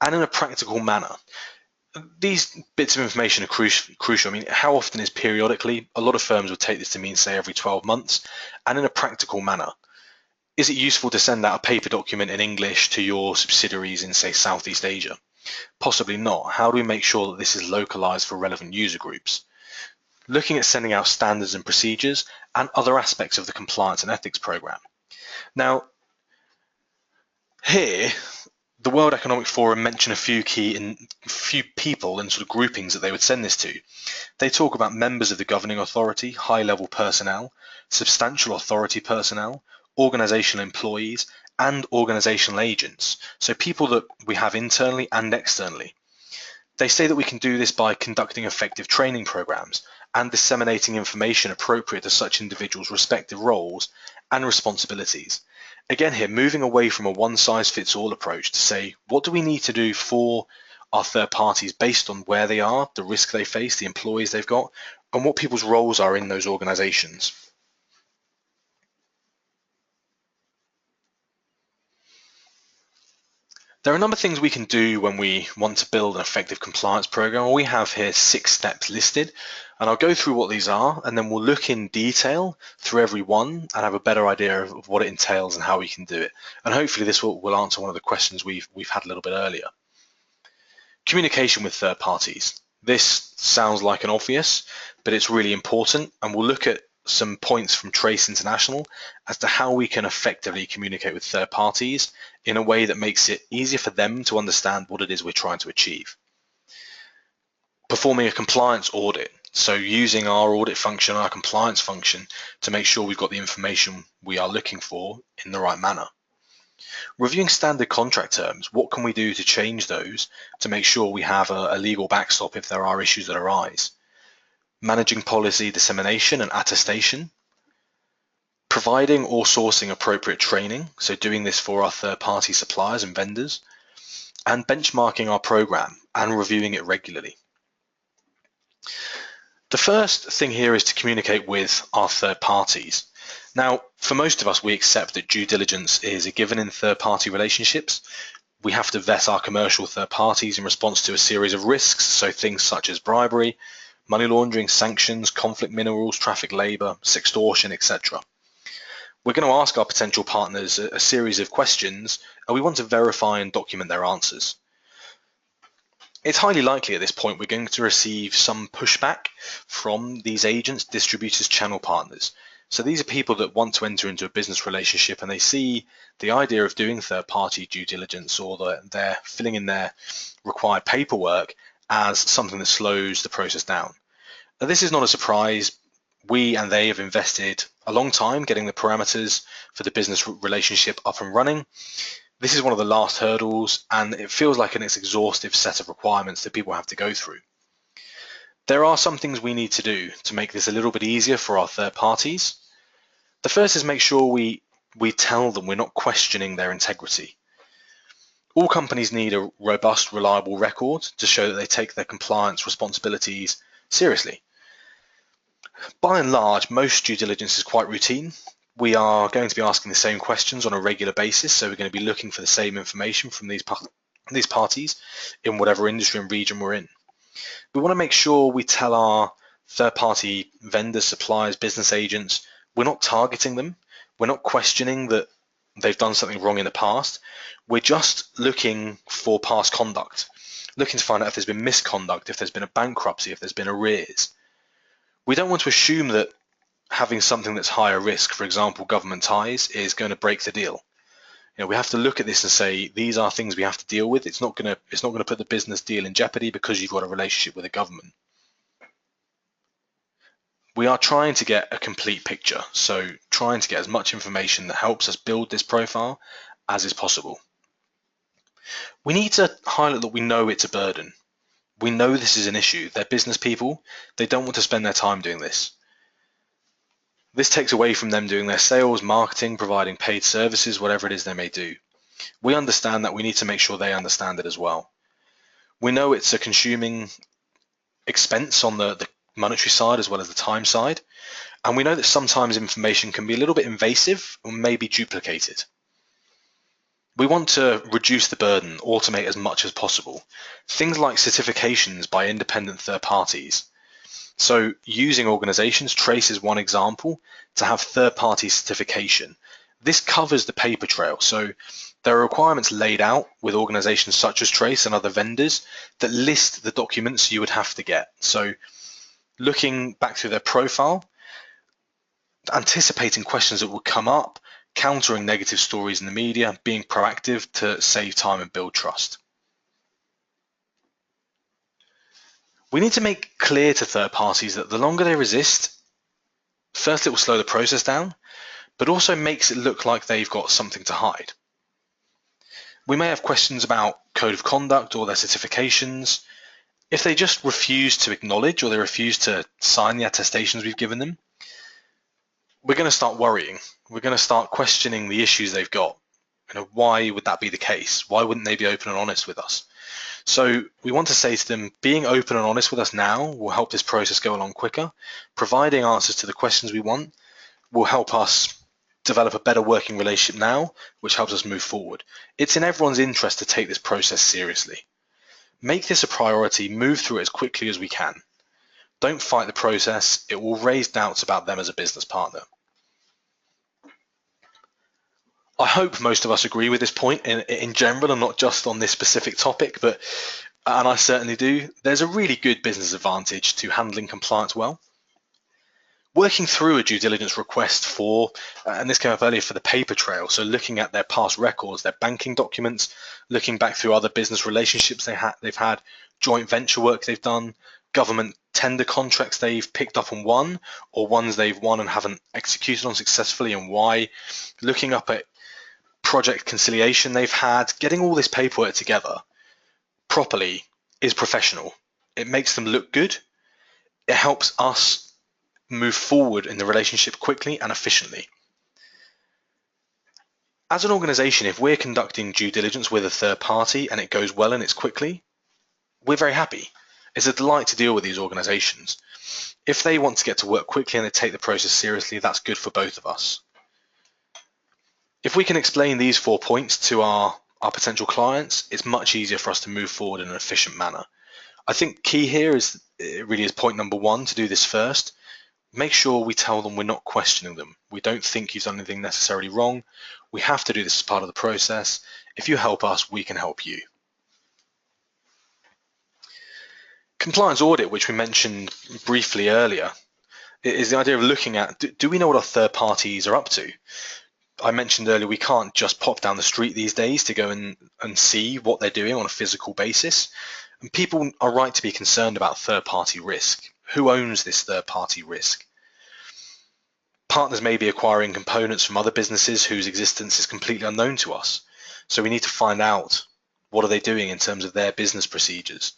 and in a practical manner. These bits of information are crucial. I mean, how often is periodically? A lot of firms would take this to mean, say, every 12 months, and in a practical manner. Is it useful to send out a paper document in English to your subsidiaries in, say, Southeast Asia? Possibly not. How do we make sure that this is localized for relevant user groups? Looking at sending out standards and procedures and other aspects of the compliance and ethics program. Now, here, the World Economic Forum mention a few people and sort of groupings that they would send this to. They talk about members of the governing authority, high-level personnel, substantial authority personnel, organizational employees, and organizational agents. So people that we have internally and externally. They say that we can do this by conducting effective training programs and disseminating information appropriate to such individuals' respective roles and responsibilities. Again here, moving away from a one-size-fits-all approach to say, what do we need to do for our third parties based on where they are, the risk they face, the employees they've got, and what people's roles are in those organizations. There are a number of things we can do when we want to build an effective compliance program. We have here 6 steps listed, and I'll go through what these are, and then we'll look in detail through every one and have a better idea of what it entails and how we can do it. And hopefully this will answer one of the questions we've had a little bit earlier. Communication with third parties. This sounds like an obvious, but it's really important, and we'll look at some points from Trace International as to how we can effectively communicate with third parties in a way that makes it easier for them to understand what it is we're trying to achieve. Performing a compliance audit. So using our audit function, our compliance function, to make sure we've got the information we are looking for in the right manner. Reviewing standard contract terms, what can we do to change those to make sure we have a legal backstop if there are issues that arise? Managing policy dissemination and attestation. Providing or sourcing appropriate training, so doing this for our third-party suppliers and vendors. And benchmarking our program and reviewing it regularly. The first thing here is to communicate with our third parties. Now, for most of us, we accept that due diligence is a given in third-party relationships. We have to vet our commercial third parties in response to a series of risks, so things such as bribery, money laundering, sanctions, conflict minerals, traffic labor, sextortion, etc. We're going to ask our potential partners a series of questions, and we want to verify and document their answers. It's highly likely at this point we're going to receive some pushback from these agents, distributors, channel partners. So these are people that want to enter into a business relationship, and they see the idea of doing third-party due diligence or they're filling in their required paperwork as something that slows the process down. Now, this is not a surprise. We and they have invested a long time getting the parameters for the business relationship up and running. This is one of the last hurdles, and it feels like an exhaustive set of requirements that people have to go through. There are some things we need to do to make this a little bit easier for our third parties. The first is make sure we tell them we're not questioning their integrity. All companies need a robust, reliable record to show that they take their compliance responsibilities seriously. By and large, most due diligence is quite routine. We are going to be asking the same questions on a regular basis, so we're going to be looking for the same information from these parties in whatever industry and region we're in. We want to make sure we tell our third-party vendors, suppliers, business agents, we're not targeting them. We're not questioning that they've done something wrong in the past. We're just looking for past conduct, looking to find out if there's been misconduct, if there's been a bankruptcy, if there's been arrears. We don't want to assume that having something that's higher risk, for example, government ties, is going to break the deal. We have to look at this and say these are things we have to deal with. It's not going to put the business deal in jeopardy because you've got a relationship with the government. We are trying to get a complete picture, so trying to get as much information that helps us build this profile as is possible. We need to highlight that we know it's a burden. We know this is an issue. They're business people. They don't want to spend their time doing this. This takes away from them doing their sales, marketing, providing paid services, whatever it is they may do. We understand that. We need to make sure they understand it as well. We know it's a consuming expense on the monetary side as well as the time side, and we know that sometimes information can be a little bit invasive or maybe duplicated. We want to reduce the burden, automate as much as possible. Things like certifications by independent third parties. So using organizations, Trace is one example, to have third-party certification. This covers the paper trail. So there are requirements laid out with organizations such as Trace and other vendors that list the documents you would have to get. So looking back through their profile, anticipating questions that will come up, countering negative stories in the media, being proactive to save time and build trust. We need to make clear to third parties that the longer they resist, first it will slow the process down, but also makes it look like they've got something to hide. We may have questions about code of conduct or their certifications. If they just refuse to acknowledge or they refuse to sign the attestations we've given them, we're going to start worrying. We're going to start questioning the issues they've got. Why would that be the case? Why wouldn't they be open and honest with us? So we want to say to them, being open and honest with us now will help this process go along quicker. Providing answers to the questions we want will help us develop a better working relationship now, which helps us move forward. It's in everyone's interest to take this process seriously. Make this a priority, move through it as quickly as we can. Don't fight the process. It will raise doubts about them as a business partner. I hope most of us agree with this point in general and not just on this specific topic, and I certainly do. There's a really good business advantage to handling compliance well. Working through a due diligence request for, and this came up earlier, for the paper trail, so looking at their past records, their banking documents, looking back through other business relationships they've had, joint venture work they've done, government tender contracts they've picked up and won, or ones they've won and haven't executed on successfully, and why. Looking up at project conciliation they've had. Getting all this paperwork together properly is professional. It makes them look good. It helps us move forward in the relationship quickly and efficiently. As an organization, if we're conducting due diligence with a third party and it goes well and it's quickly, we're very happy. It's a delight to deal with these organizations. If they want to get to work quickly and they take the process seriously, that's good for both of us. If we can explain these 4 points to our potential clients, it's much easier for us to move forward in an efficient manner. I think key here is, it really is point number 1, to do this first. Make sure we tell them we're not questioning them. We don't think you've done anything necessarily wrong. We have to do this as part of the process. If you help us, we can help you. Compliance audit, which we mentioned briefly earlier, is the idea of looking at, do we know what our third parties are up to? I mentioned earlier, we can't just pop down the street these days to go and see what they're doing on a physical basis. And people are right to be concerned about third-party risk. Who owns this third-party risk? Partners may be acquiring components from other businesses whose existence is completely unknown to us. So we need to find out, what are they doing in terms of their business procedures?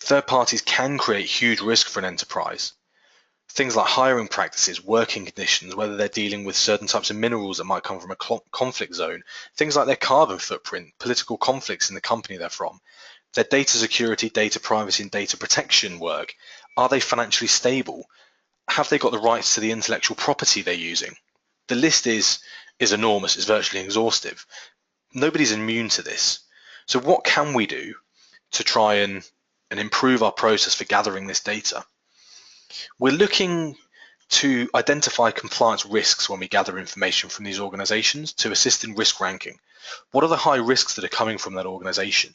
Third parties can create huge risk for an enterprise. Things like hiring practices, working conditions, whether they're dealing with certain types of minerals that might come from a conflict zone, things like their carbon footprint, political conflicts in the company they're from, their data security, data privacy, and data protection work. Are they financially stable? Have they got the rights to the intellectual property they're using? The list is enormous, it's virtually exhaustive. Nobody's immune to this. So what can we do to try and improve our process for gathering this data? We're looking to identify compliance risks when we gather information from these organizations to assist in risk ranking. What are the high risks that are coming from that organization?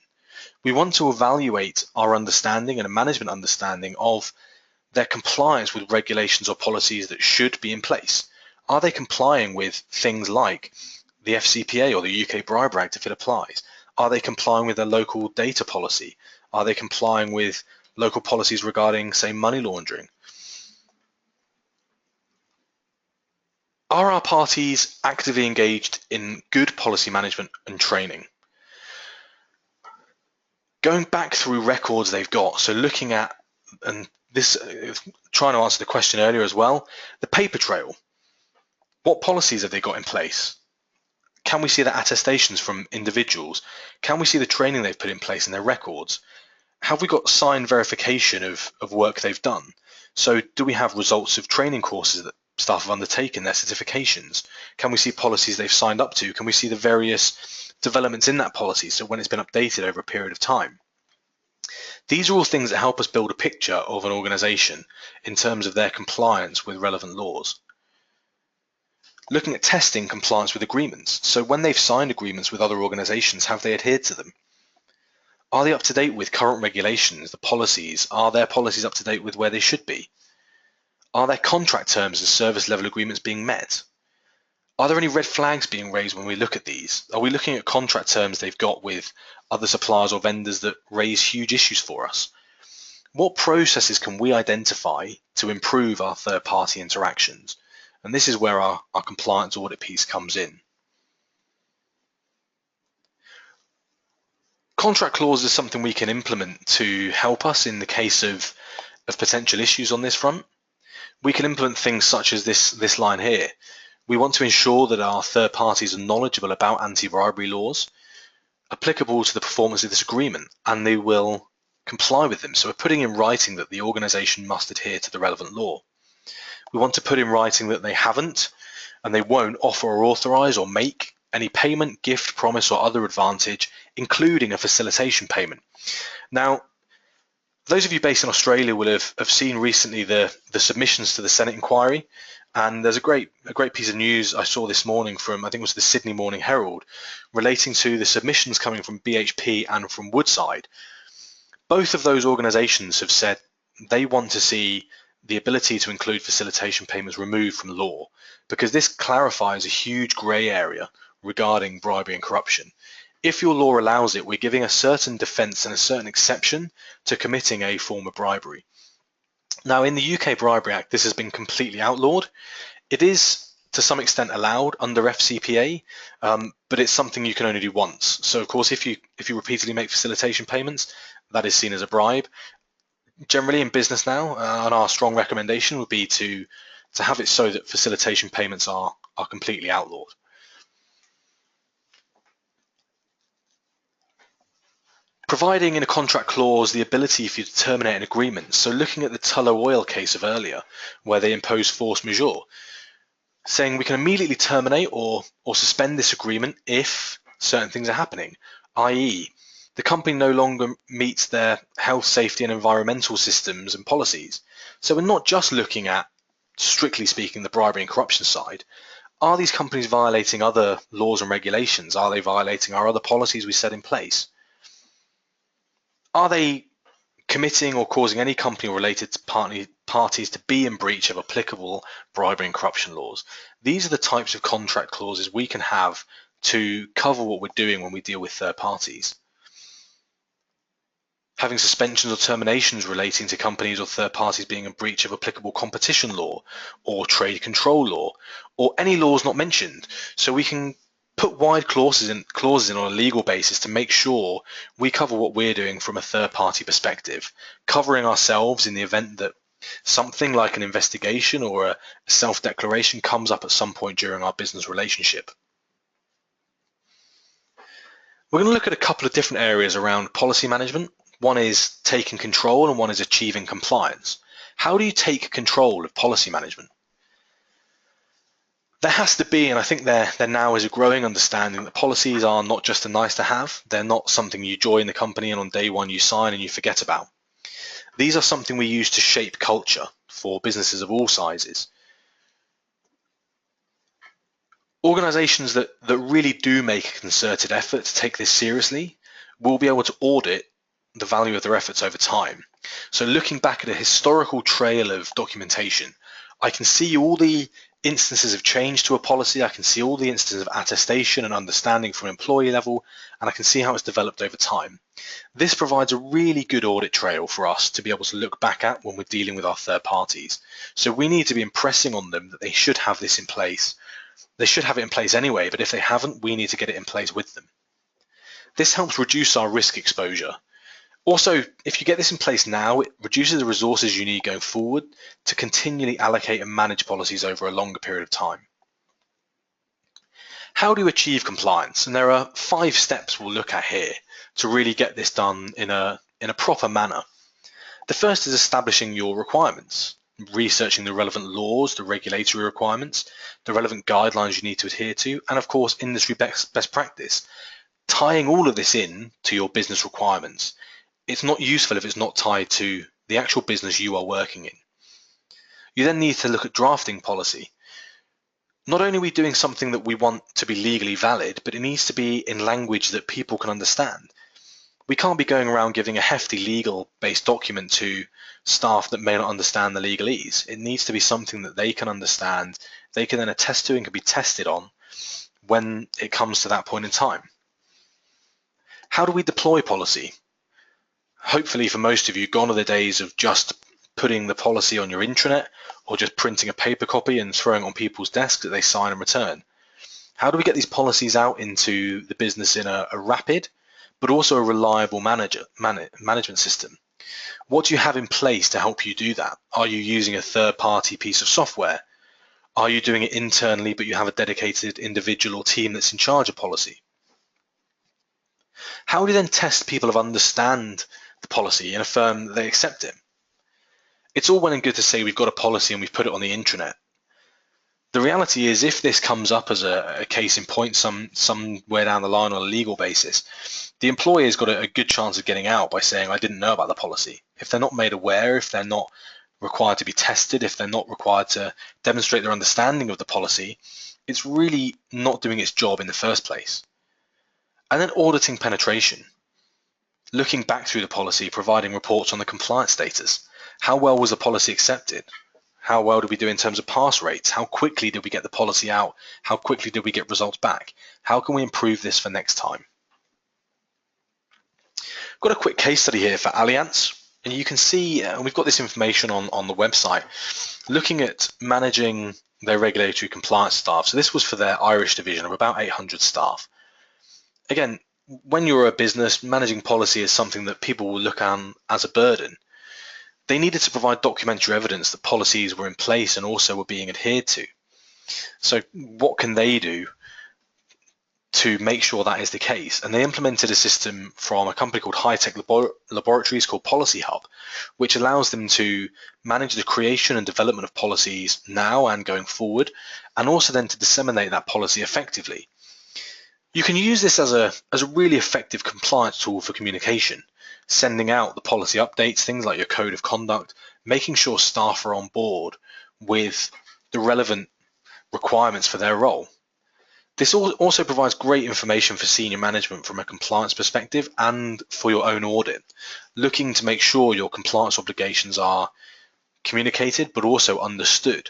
We want to evaluate our understanding and a management understanding of their compliance with regulations or policies that should be in place. Are they complying with things like the FCPA or the UK Bribery Act if it applies? Are they complying with their local data policy? Are they complying with local policies regarding, say, money laundering? Are our parties actively engaged in good policy management and training? Going back through records they've got, so looking at, and this, trying to answer the question earlier as well, the paper trail. What policies have they got in place? Can we see the attestations from individuals? Can we see the training they've put in place in their records? Have we got signed verification of work they've done? So do we have results of training courses that staff have undertaken, their certifications? Can we see policies they've signed up to? Can we see the various developments in that policy, so when it's been updated over a period of time? These are all things that help us build a picture of an organization in terms of their compliance with relevant laws. Looking at testing compliance with agreements. So when they've signed agreements with other organizations, have they adhered to them? Are they up to date with current regulations, the policies? Are their policies up to date with where they should be? Are their contract terms and service level agreements being met? Are there any red flags being raised when we look at these? Are we looking at contract terms they've got with other suppliers or vendors that raise huge issues for us? What processes can we identify to improve our third-party interactions? And this is where our compliance audit piece comes in. Contract clause is something we can implement to help us in the case of potential issues on this front. We can implement things such as this line here. We want to ensure that our third parties are knowledgeable about anti-bribery laws applicable to the performance of this agreement, and they will comply with them. So we're putting in writing that the organization must adhere to the relevant law. We want to put in writing that they haven't and they won't offer or authorize or make any payment, gift, promise, or other advantage, including a facilitation payment. Now, those of you based in Australia will have seen recently the submissions to the Senate inquiry. And there's a great piece of news I saw this morning from, I think it was the Sydney Morning Herald, relating to the submissions coming from BHP and from Woodside. Both of those organizations have said they want to see the ability to include facilitation payments removed from law, because this clarifies a huge grey area regarding bribery and corruption. If your law allows it, we're giving a certain defence and a certain exception to committing a form of bribery. Now, in the UK Bribery Act, this has been completely outlawed. It is to some extent allowed under FCPA, but it's something you can only do once. So of course, if you repeatedly make facilitation payments, that is seen as a bribe. Generally in business now, and our strong recommendation would be to have it so that facilitation payments are completely outlawed. Providing in a contract clause the ability for you to terminate an agreement. So looking at the Tullow Oil case of earlier, where they imposed force majeure, saying we can immediately terminate or suspend this agreement if certain things are happening, i.e. the company no longer meets their health, safety and environmental systems and policies. So we're not just looking at, strictly speaking, the bribery and corruption side. Are these companies violating other laws and regulations? Are they violating our other policies we set in place? Are they committing or causing any company or related parties to be in breach of applicable bribery and corruption laws? These are the types of contract clauses we can have to cover what we're doing when we deal with third parties. Having suspensions or terminations relating to companies or third parties being in breach of applicable competition law or trade control law, or any laws not mentioned. So we can put wide clauses in on a legal basis to make sure we cover what we're doing from a third party perspective, covering ourselves in the event that something like an investigation or a self-declaration comes up at some point during our business relationship. We're going to look at a couple of different areas around policy management. One is taking control and one is achieving compliance. How do you take control of policy management? There has to be, and I think there now is a growing understanding that policies are not just a nice to have. They're not something you join the company and on day one you sign and you forget about. These are something we use to shape culture for businesses of all sizes. Organizations that really do make a concerted effort to take this seriously will be able to audit the value of their efforts over time. So looking back at a historical trail of documentation, I can see all the instances of change to a policy, I can see all the instances of attestation and understanding from employee level, and I can see how it's developed over time. This provides a really good audit trail for us to be able to look back at when we're dealing with our third parties. So we need to be impressing on them that they should have this in place. They should have it in place anyway, but if they haven't, we need to get it in place with them. This helps reduce our risk exposure. Also, if you get this in place now, it reduces the resources you need going forward to continually allocate and manage policies over a longer period of time. How do you achieve compliance? And there are 5 steps we'll look at here to really get this done in a proper manner. The first is establishing your requirements, researching the relevant laws, the regulatory requirements, the relevant guidelines you need to adhere to, and of course, industry best practice. Tying all of this in to your business requirements. It's not useful if it's not tied to the actual business you are working in. You then need to look at drafting policy. Not only are we doing something that we want to be legally valid, but it needs to be in language that people can understand. We can't be going around giving a hefty legal-based document to staff that may not understand the legalese. It needs to be something that they can understand, they can then attest to and can be tested on when it comes to that point in time. How do we deploy policy? Hopefully for most of you, gone are the days of just putting the policy on your intranet or just printing a paper copy and throwing it on people's desks that they sign and return. How do we get these policies out into the business in a rapid but also a reliable management system? What do you have in place to help you do that? Are you using a third-party piece of software? Are you doing it internally but you have a dedicated individual or team that's in charge of policy? How do you then test people of understand the policy and affirm that they accept it? It's all well and good to say we've got a policy and we've put it on the intranet. The reality is, if this comes up as a case in point somewhere down the line on a legal basis, the employer's got a good chance of getting out by saying, I didn't know about the policy. If they're not made aware, if they're not required to be tested, if they're not required to demonstrate their understanding of the policy, it's really not doing its job in the first place. And then auditing penetration. Looking back through the policy, providing reports on the compliance status. How well was the policy accepted? How well did we do in terms of pass rates? How quickly did we get the policy out? How quickly did we get results back? How can we improve this for next time? Got a quick case study here for Allianz. And you can see, and we've got this information on the website, looking at managing their regulatory compliance staff. So this was for their Irish division of about 800 staff. Again, when you're a business, managing policy is something that people will look at as a burden. They needed to provide documentary evidence that policies were in place and also were being adhered to. So what can they do to make sure that is the case? And they implemented a system from a company called High Tech Laboratories called Policy Hub, which allows them to manage the creation and development of policies now and going forward, and also then to disseminate that policy effectively. You can use this as a really effective compliance tool for communication, sending out the policy updates, things like your code of conduct, making sure staff are on board with the relevant requirements for their role. This also provides great information for senior management from a compliance perspective and for your own audit, looking to make sure your compliance obligations are communicated but also understood.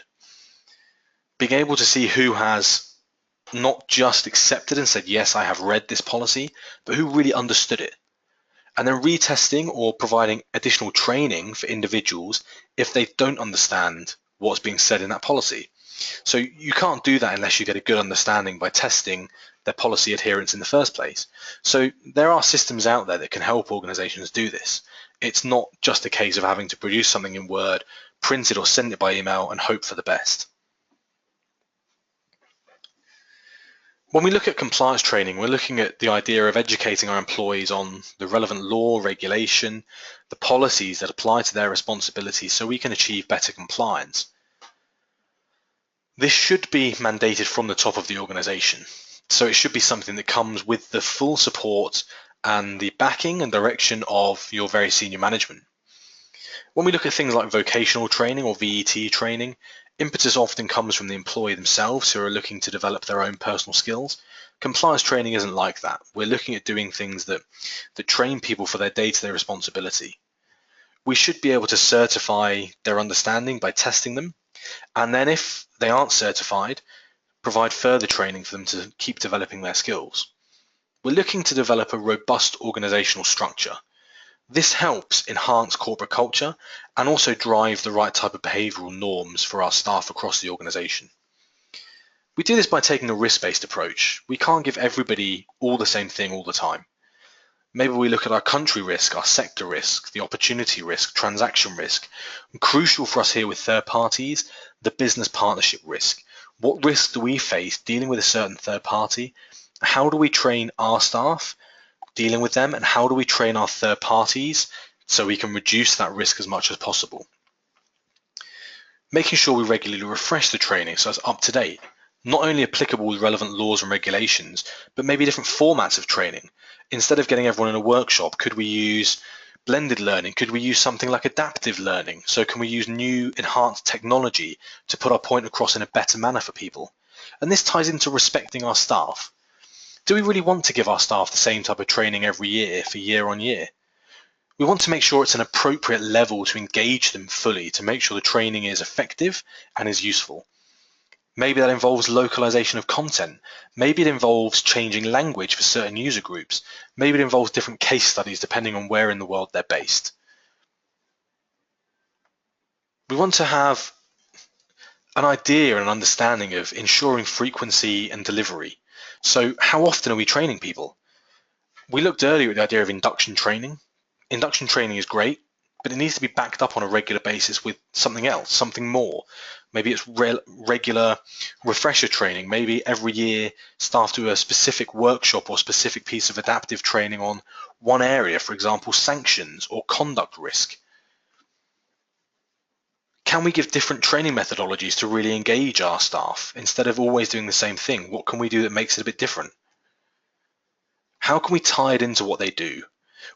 Being able to see who has not just accepted and said, yes, I have read this policy, but who really understood it. And then retesting or providing additional training for individuals if they don't understand what's being said in that policy. So you can't do that unless you get a good understanding by testing their policy adherence in the first place. So there are systems out there that can help organizations do this. It's not just a case of having to produce something in Word, print it or send it by email and hope for the best. When we look at compliance training, we're looking at the idea of educating our employees on the relevant law, regulation, the policies that apply to their responsibilities so we can achieve better compliance. This should be mandated from the top of the organization. So it should be something that comes with the full support and the backing and direction of your very senior management. When we look at things like vocational training or VET training, impetus often comes from the employee themselves who are looking to develop their own personal skills. Compliance training isn't like that. We're looking at doing things that train people for their day-to-day responsibility. We should be able to certify their understanding by testing them, and then if they aren't certified, provide further training for them to keep developing their skills. We're looking to develop a robust organizational structure. This helps enhance corporate culture and also drive the right type of behavioral norms for our staff across the organization. We do this by taking a risk-based approach. We can't give everybody all the same thing all the time. Maybe we look at our country risk, our sector risk, the opportunity risk, transaction risk. And crucial for us here with third parties, the business partnership risk. What risks do we face dealing with a certain third party? How do we train our staff dealing with them, and how do we train our third parties so we can reduce that risk as much as possible? Making sure we regularly refresh the training so it's up to date, not only applicable with relevant laws and regulations, but maybe different formats of training. Instead of getting everyone in a workshop, could we use blended learning? Could we use something like adaptive learning? So can we use new enhanced technology to put our point across in a better manner for people? And this ties into respecting our staff. Do we really want to give our staff the same type of training every year for year on year? We want to make sure it's an appropriate level to engage them fully, to make sure the training is effective and is useful. Maybe that involves localization of content. Maybe it involves changing language for certain user groups. Maybe it involves different case studies depending on where in the world they're based. We want to have an idea and an understanding of ensuring frequency and delivery. So how often are we training people? We looked earlier at the idea of induction training. Induction training is great, but it needs to be backed up on a regular basis with something else, something more. Maybe it's regular refresher training. Maybe every year staff do a specific workshop or specific piece of adaptive training on one area, for example, sanctions or conduct risk. Can we give different training methodologies to really engage our staff instead of always doing the same thing? What can we do that makes it a bit different? How can we tie it into what they do?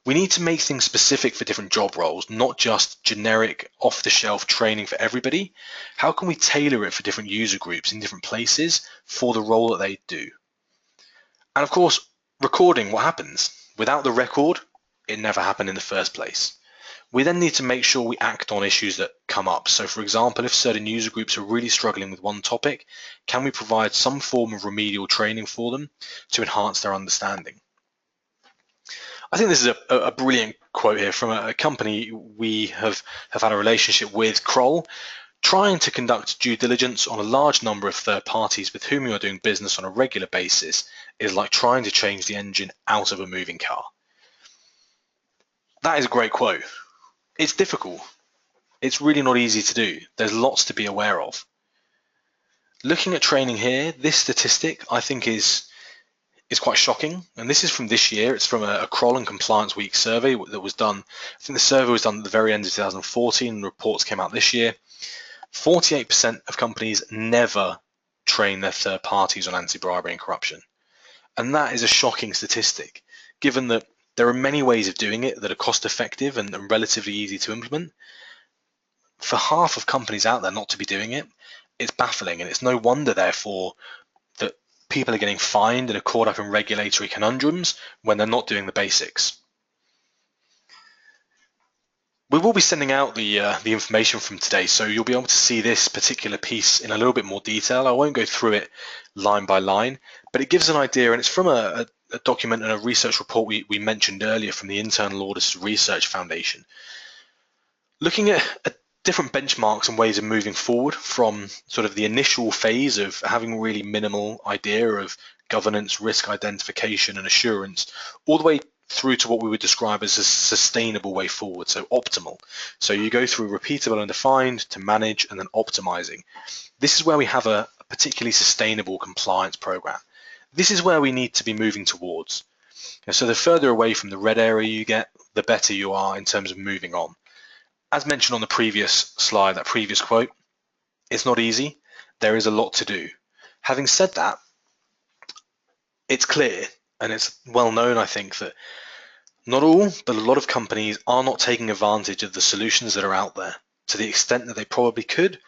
We need to make things specific for different job roles, not just generic off-the-shelf training for everybody. How can we tailor it for different user groups in different places for the role that they do? And of course, recording what happens. Without the record, it never happened in the first place. We then need to make sure we act on issues that come up. So for example, if certain user groups are really struggling with one topic, can we provide some form of remedial training for them to enhance their understanding? I think this is a brilliant quote here from a company we have had a relationship with, Kroll. Trying to conduct due diligence on a large number of third parties with whom you are doing business on a regular basis is like trying to change the engine out of a moving car. That is a great quote. It's difficult. It's really not easy to do. There's lots to be aware of. Looking at training here, this statistic I think is quite shocking, and this is from this year. It's from a Kroll and Compliance Week survey that was done. I think the survey was done at the very end of 2014, and reports came out this year. 48% of companies never train their third parties on anti-bribery and corruption, and that is a shocking statistic, given that there are many ways of doing it that are cost-effective and relatively easy to implement. For half of companies out there not to be doing it, it's baffling, and it's no wonder, therefore, that people are getting fined and are caught up in regulatory conundrums when they're not doing the basics. We will be sending out the information from today, so you'll be able to see this particular piece in a little bit more detail. I won't go through it line by line, but it gives an idea, and it's from a document and a research report we mentioned earlier from the Internal Auditors Research Foundation, looking at different benchmarks and ways of moving forward from sort of the initial phase of having a really minimal idea of governance, risk identification and assurance, all the way through to what we would describe as a sustainable way forward, so optimal. So you go through repeatable and defined to manage and then optimizing. This is where we have a particularly sustainable compliance program. This is where we need to be moving towards. And so the further away from the red area you get, the better you are in terms of moving on. As mentioned on the previous slide, that previous quote, it's not easy. There is a lot to do. Having said that, it's clear and it's well known, I think, that not all, but a lot of companies are not taking advantage of the solutions that are out there to the extent that they probably could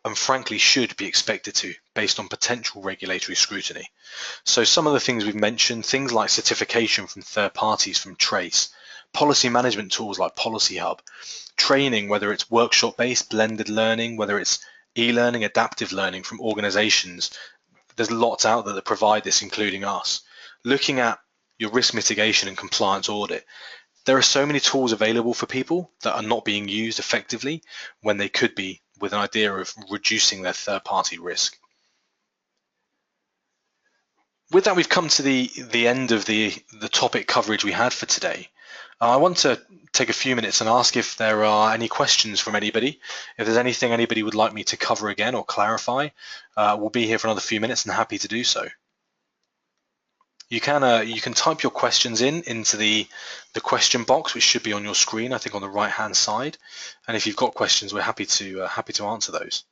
and frankly should be expected to, based on potential regulatory scrutiny. So some of the things we've mentioned, things like certification from third parties from Trace, policy management tools like Policy Hub, training, whether it's workshop-based, blended learning, whether it's e-learning, adaptive learning from organizations. There's lots out there that provide this, including us. Looking at your risk mitigation and compliance audit, there are so many tools available for people that are not being used effectively when they could be, with an idea of reducing their third-party risk. With that, we've come to the end of the topic coverage we had for today. I want to take a few minutes and ask if there are any questions from anybody. If there's anything anybody would like me to cover again or clarify, we'll be here for another few minutes and happy to do so. You can type your questions into the question box, which should be on your screen, I think on the right hand side. And if you've got questions, we're happy to answer those.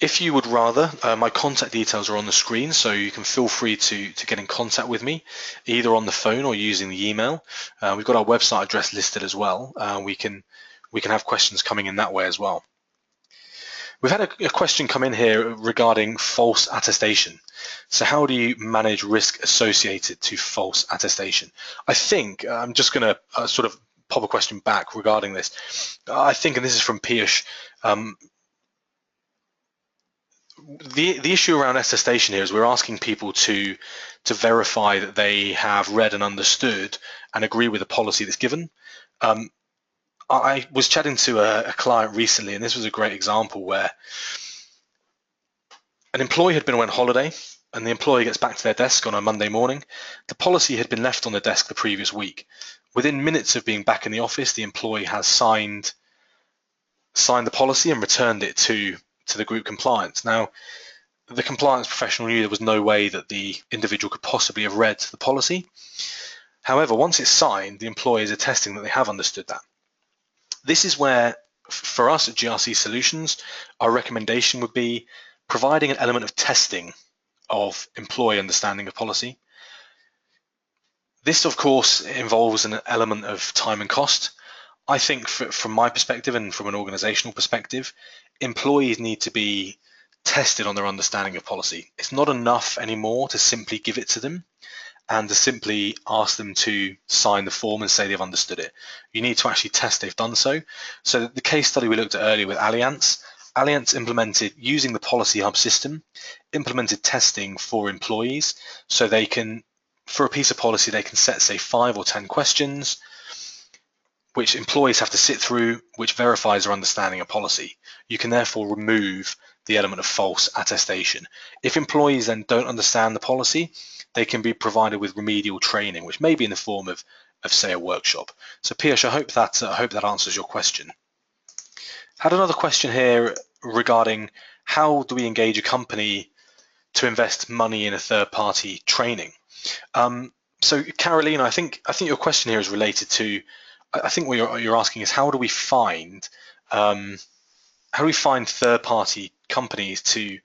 If you would rather, my contact details are on the screen, so you can feel free to get in contact with me, either on the phone or using the email. We've got our website address listed as well. We can have questions coming in that way as well. We've had a question come in here regarding false attestation. So how do you manage risk associated to false attestation? I think I'm just going to sort of pop a question back regarding this. I think, and this is from Piyush, the issue around attestation here is we're asking people to verify that they have read and understood and agree with the policy that's given. I was chatting to a client recently, and this was a great example where an employee had been away on holiday, and the employee gets back to their desk on a Monday morning. The policy had been left on the desk the previous week. Within minutes of being back in the office, the employee has signed the policy and returned it to the group compliance. Now, the compliance professional knew there was no way that the individual could possibly have read the policy. However, once it's signed, the employee is attesting that they have understood that. This is where, for us at GRC Solutions, our recommendation would be providing an element of testing of employee understanding of policy. This, of course, involves an element of time and cost. I think from my perspective and from an organizational perspective, employees need to be tested on their understanding of policy. It's not enough anymore to simply give it to them and to simply ask them to sign the form and say they've understood it. You need to actually test they've done so. So the case study we looked at earlier with Allianz implemented, using the Policy Hub system, implemented testing for employees so they can for a piece of policy, they can set, say, 5 or 10 questions, which employees have to sit through, which verifies their understanding of policy. You can therefore remove the element of false attestation. If employees then don't understand the policy, they can be provided with remedial training, which may be in the form of say, a workshop. So Piyush, I hope that answers your question. Had another question here regarding how do we engage a company to invest money in a third-party training. So Carolina, I think your question here is related to, I think what you're asking is how do we find third-party companies to,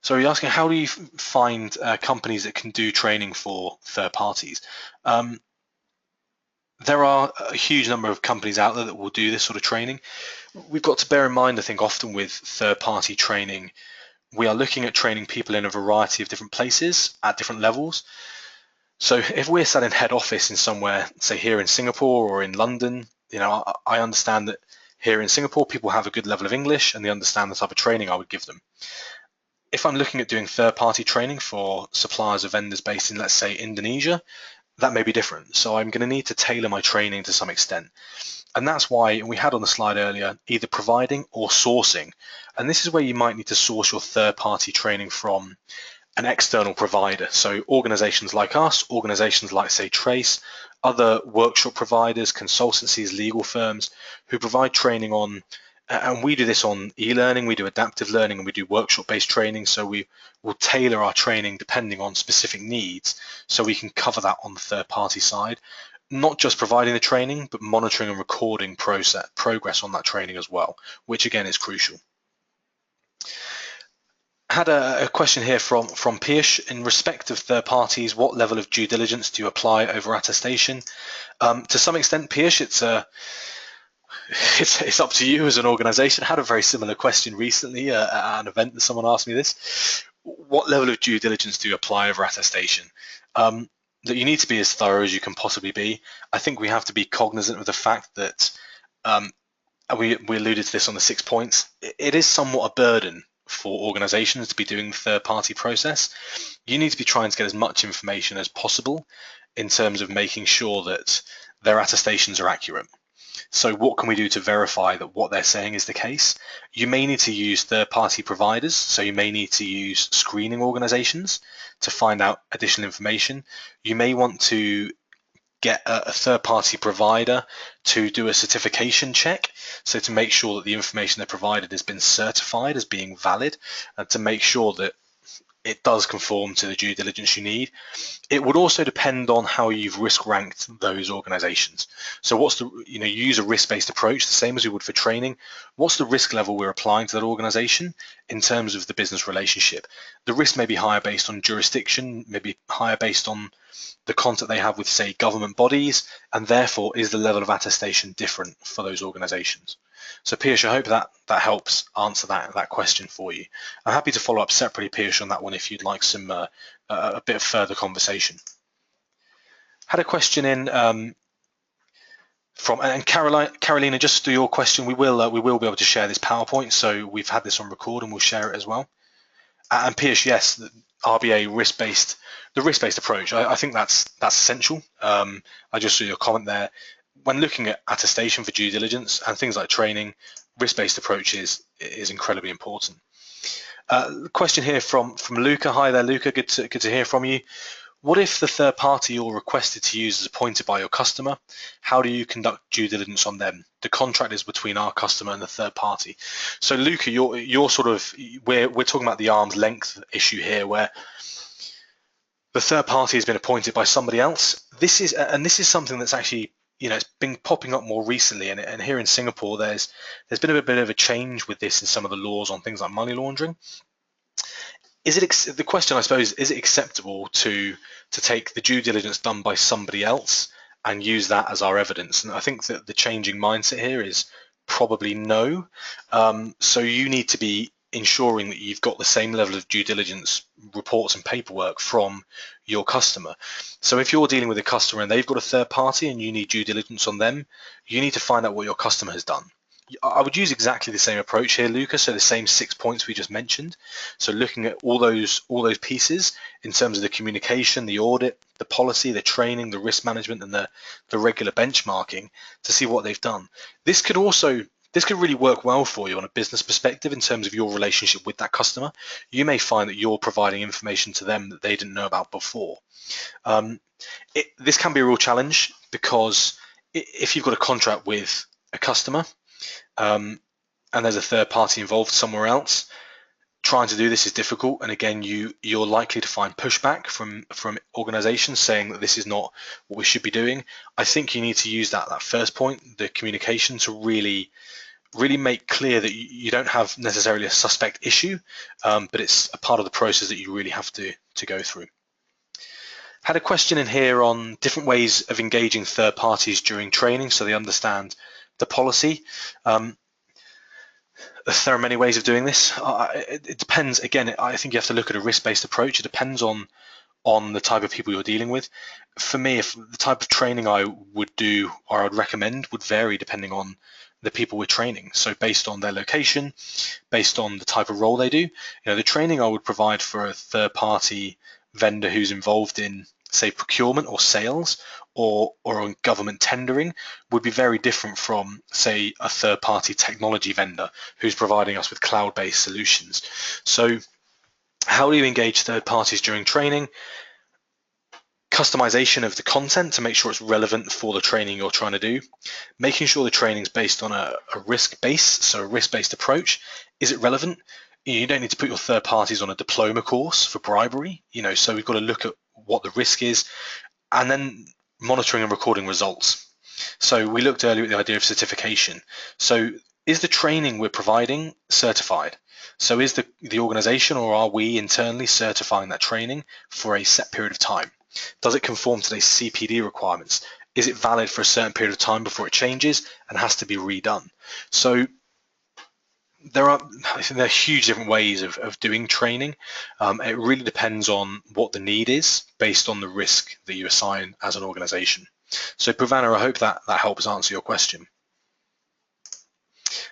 so you're asking how do you find companies that can do training for third parties? There are a huge number of companies out there that will do this sort of training. We've got to bear in mind, I think, often with third-party training, we are looking at training people in a variety of different places at different levels. So if we're sat in head office in somewhere, say here in Singapore or in London, I understand that here in Singapore, people have a good level of English and they understand the type of training I would give them. If I'm looking at doing third-party training for suppliers or vendors based in, let's say, Indonesia, that may be different. So I'm going to need to tailor my training to some extent. And that's why, and we had on the slide earlier, either providing or sourcing. And this is where you might need to source your third-party training from an external provider. So organizations like us, organizations like, say, Trace, other workshop providers, consultancies, legal firms who provide training on, and we do this on e-learning, we do adaptive learning, and we do workshop-based training. So we will tailor our training depending on specific needs so we can cover that on the third-party side. Not just providing the training, but monitoring and recording progress on that training as well, which again is crucial. I had a question here from Piyush. In respect of third parties, what level of due diligence do you apply over attestation? To some extent, Piyush, it's up to you as an organization. I had a very similar question recently at an event that someone asked me this. What level of due diligence do you apply over attestation? That you need to be as thorough as you can possibly be. I think we have to be cognizant of the fact that, and we alluded to this on the 6 points, it is somewhat a burden for organizations to be doing the third-party process. You need to be trying to get as much information as possible in terms of making sure that their attestations are accurate. So what can we do to verify that what they're saying is the case? You may need to use third-party providers, so you may need to use screening organizations to find out additional information. You may want to get a third-party provider to do a certification check, so to make sure that the information they provided has been certified as being valid, and to make sure that it does conform to the due diligence you need. It would also depend on how you've risk ranked those organizations. So what's the, you use a risk-based approach, the same as we would for training. What's the risk level we're applying to that organization in terms of the business relationship? The risk may be higher based on jurisdiction, maybe higher based on the contact they have with, say, government bodies, and therefore is the level of attestation different for those organizations? So Piyush, I hope that helps answer that question for you. I'm happy to follow up separately, Piyush, on that one if you'd like some a bit of further conversation. Had a question in from, and Carolina, just to your question, we will be able to share this PowerPoint, so we've had this on record and we'll share it as well. And Piyush, yes, the RBA the risk-based approach, I think that's essential. I just saw your comment there. When looking at attestation for due diligence and things like training, risk-based approach is incredibly important. Question here from Luca. Hi there, Luca. Good to hear from you. What if the third party you're requested to use is appointed by your customer? How do you conduct due diligence on them? The contract is between our customer and the third party. So Luca, you're sort of, we're talking about the arm's length issue here, where the third party has been appointed by somebody else. This is something that's actually, it's been popping up more recently, and here in Singapore, there's been a bit of a change with this in some of the laws on things like money laundering. The question, I suppose, is it acceptable to take the due diligence done by somebody else and use that as our evidence? And I think that the changing mindset here is probably no. So you need to be ensuring that you've got the same level of due diligence reports and paperwork from your customer. So if you're dealing with a customer and they've got a third party and you need due diligence on them, you need to find out what your customer has done. I would use exactly the same approach here, Luca. So the same 6 points we just mentioned. So looking at all those pieces in terms of the communication, the audit, the policy, the training, the risk management, and the regular benchmarking to see what they've done. This could really work well for you on a business perspective in terms of your relationship with that customer. You may find that you're providing information to them that they didn't know about before. This can be a real challenge because if you've got a contract with a customer and there's a third party involved somewhere else, trying to do this is difficult. And again, you're likely to find pushback from organizations saying that this is not what we should be doing. I think you need to use that first point, the communication, to really make clear that you don't have necessarily a suspect issue, but it's a part of the process that you really have to go through. Had a question in here on different ways of engaging third parties during training so they understand the policy. There are many ways of doing this. It depends. Again, I think you have to look at a risk-based approach. It depends on the type of people you're dealing with. For me, if the type of training I would do or I'd recommend would vary depending on the people we're training. So based on their location, based on the type of role they do, the training I would provide for a third-party vendor who's involved in, say, procurement or sales or on government tendering would be very different from, say, a third-party technology vendor who's providing us with cloud-based solutions. So how do you engage third parties during training? Customization of the content to make sure it's relevant for the training you're trying to do, making sure the training is based on a risk base, so a risk-based approach. Is it relevant? You don't need to put your third parties on a diploma course for bribery, so we've got to look at what the risk is, and then monitoring and recording results. So we looked earlier at the idea of certification. So is the training we're providing certified? So is the organization, or are we internally certifying that training for a set period of time? Does it conform to the CPD requirements? Is it valid for a certain period of time before it changes and has to be redone? So I think there are huge different ways of doing training. It really depends on what the need is based on the risk that you assign as an organization. So Pravanna, I hope that helps answer your question.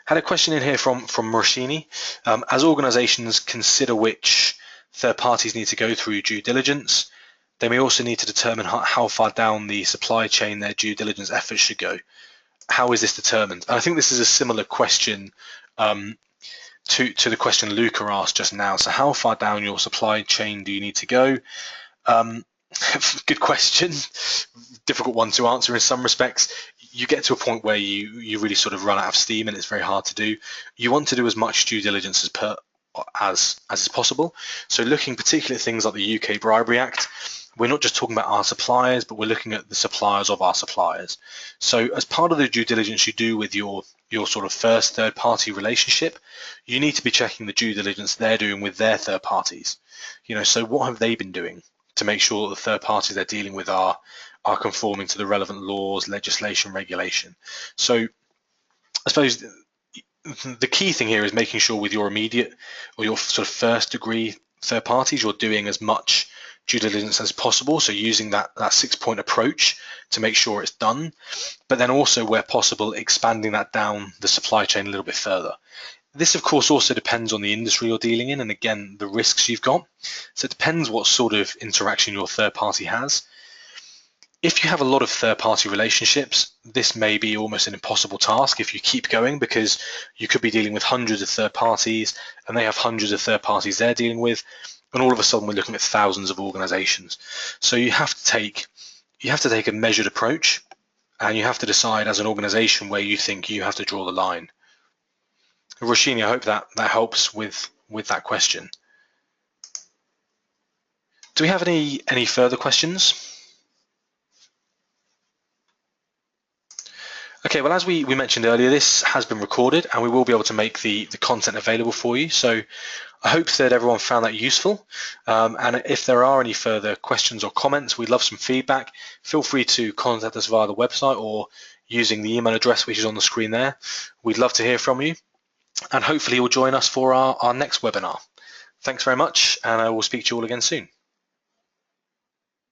Had a question in here from Roshini. As organizations consider which third parties need to go through due diligence, they may also need to determine how far down the supply chain their due diligence efforts should go. How is this determined? And I think this is a similar question to the question Luca asked just now. So how far down your supply chain do you need to go? Good question. Difficult one to answer in some respects. You get to a point where you really sort of run out of steam and it's very hard to do. You want to do as much due diligence as is possible. So looking particularly at things like the UK Bribery Act, we're not just talking about our suppliers, but we're looking at the suppliers of our suppliers. So as part of the due diligence you do with your sort of first third party relationship, you need to be checking the due diligence they're doing with their third parties. So what have they been doing to make sure that the third parties they're dealing with are conforming to the relevant laws, legislation, regulation. So I suppose the key thing here is making sure with your immediate or your sort of first degree third parties, you're doing as much due diligence as possible. So using that 6-point approach to make sure it's done, but then also where possible, expanding that down the supply chain a little bit further. This, of course, also depends on the industry you're dealing in and, again, the risks you've got. So it depends what sort of interaction your third party has. If you have a lot of third-party relationships, this may be almost an impossible task if you keep going, because you could be dealing with hundreds of third parties and they have hundreds of third parties they're dealing with, and all of a sudden we're looking at thousands of organizations. So you have to take a measured approach, and you have to decide as an organization where you think you have to draw the line. Roshini, I hope that helps with that question. Do we have any further questions? Okay, well, as we mentioned earlier, this has been recorded and we will be able to make the content available for you. So I hope that everyone found that useful. And if there are any further questions or comments, we'd love some feedback. Feel free to contact us via the website or using the email address which is on the screen there. We'd love to hear from you, and hopefully you'll join us for our next webinar. Thanks very much, and I will speak to you all again soon.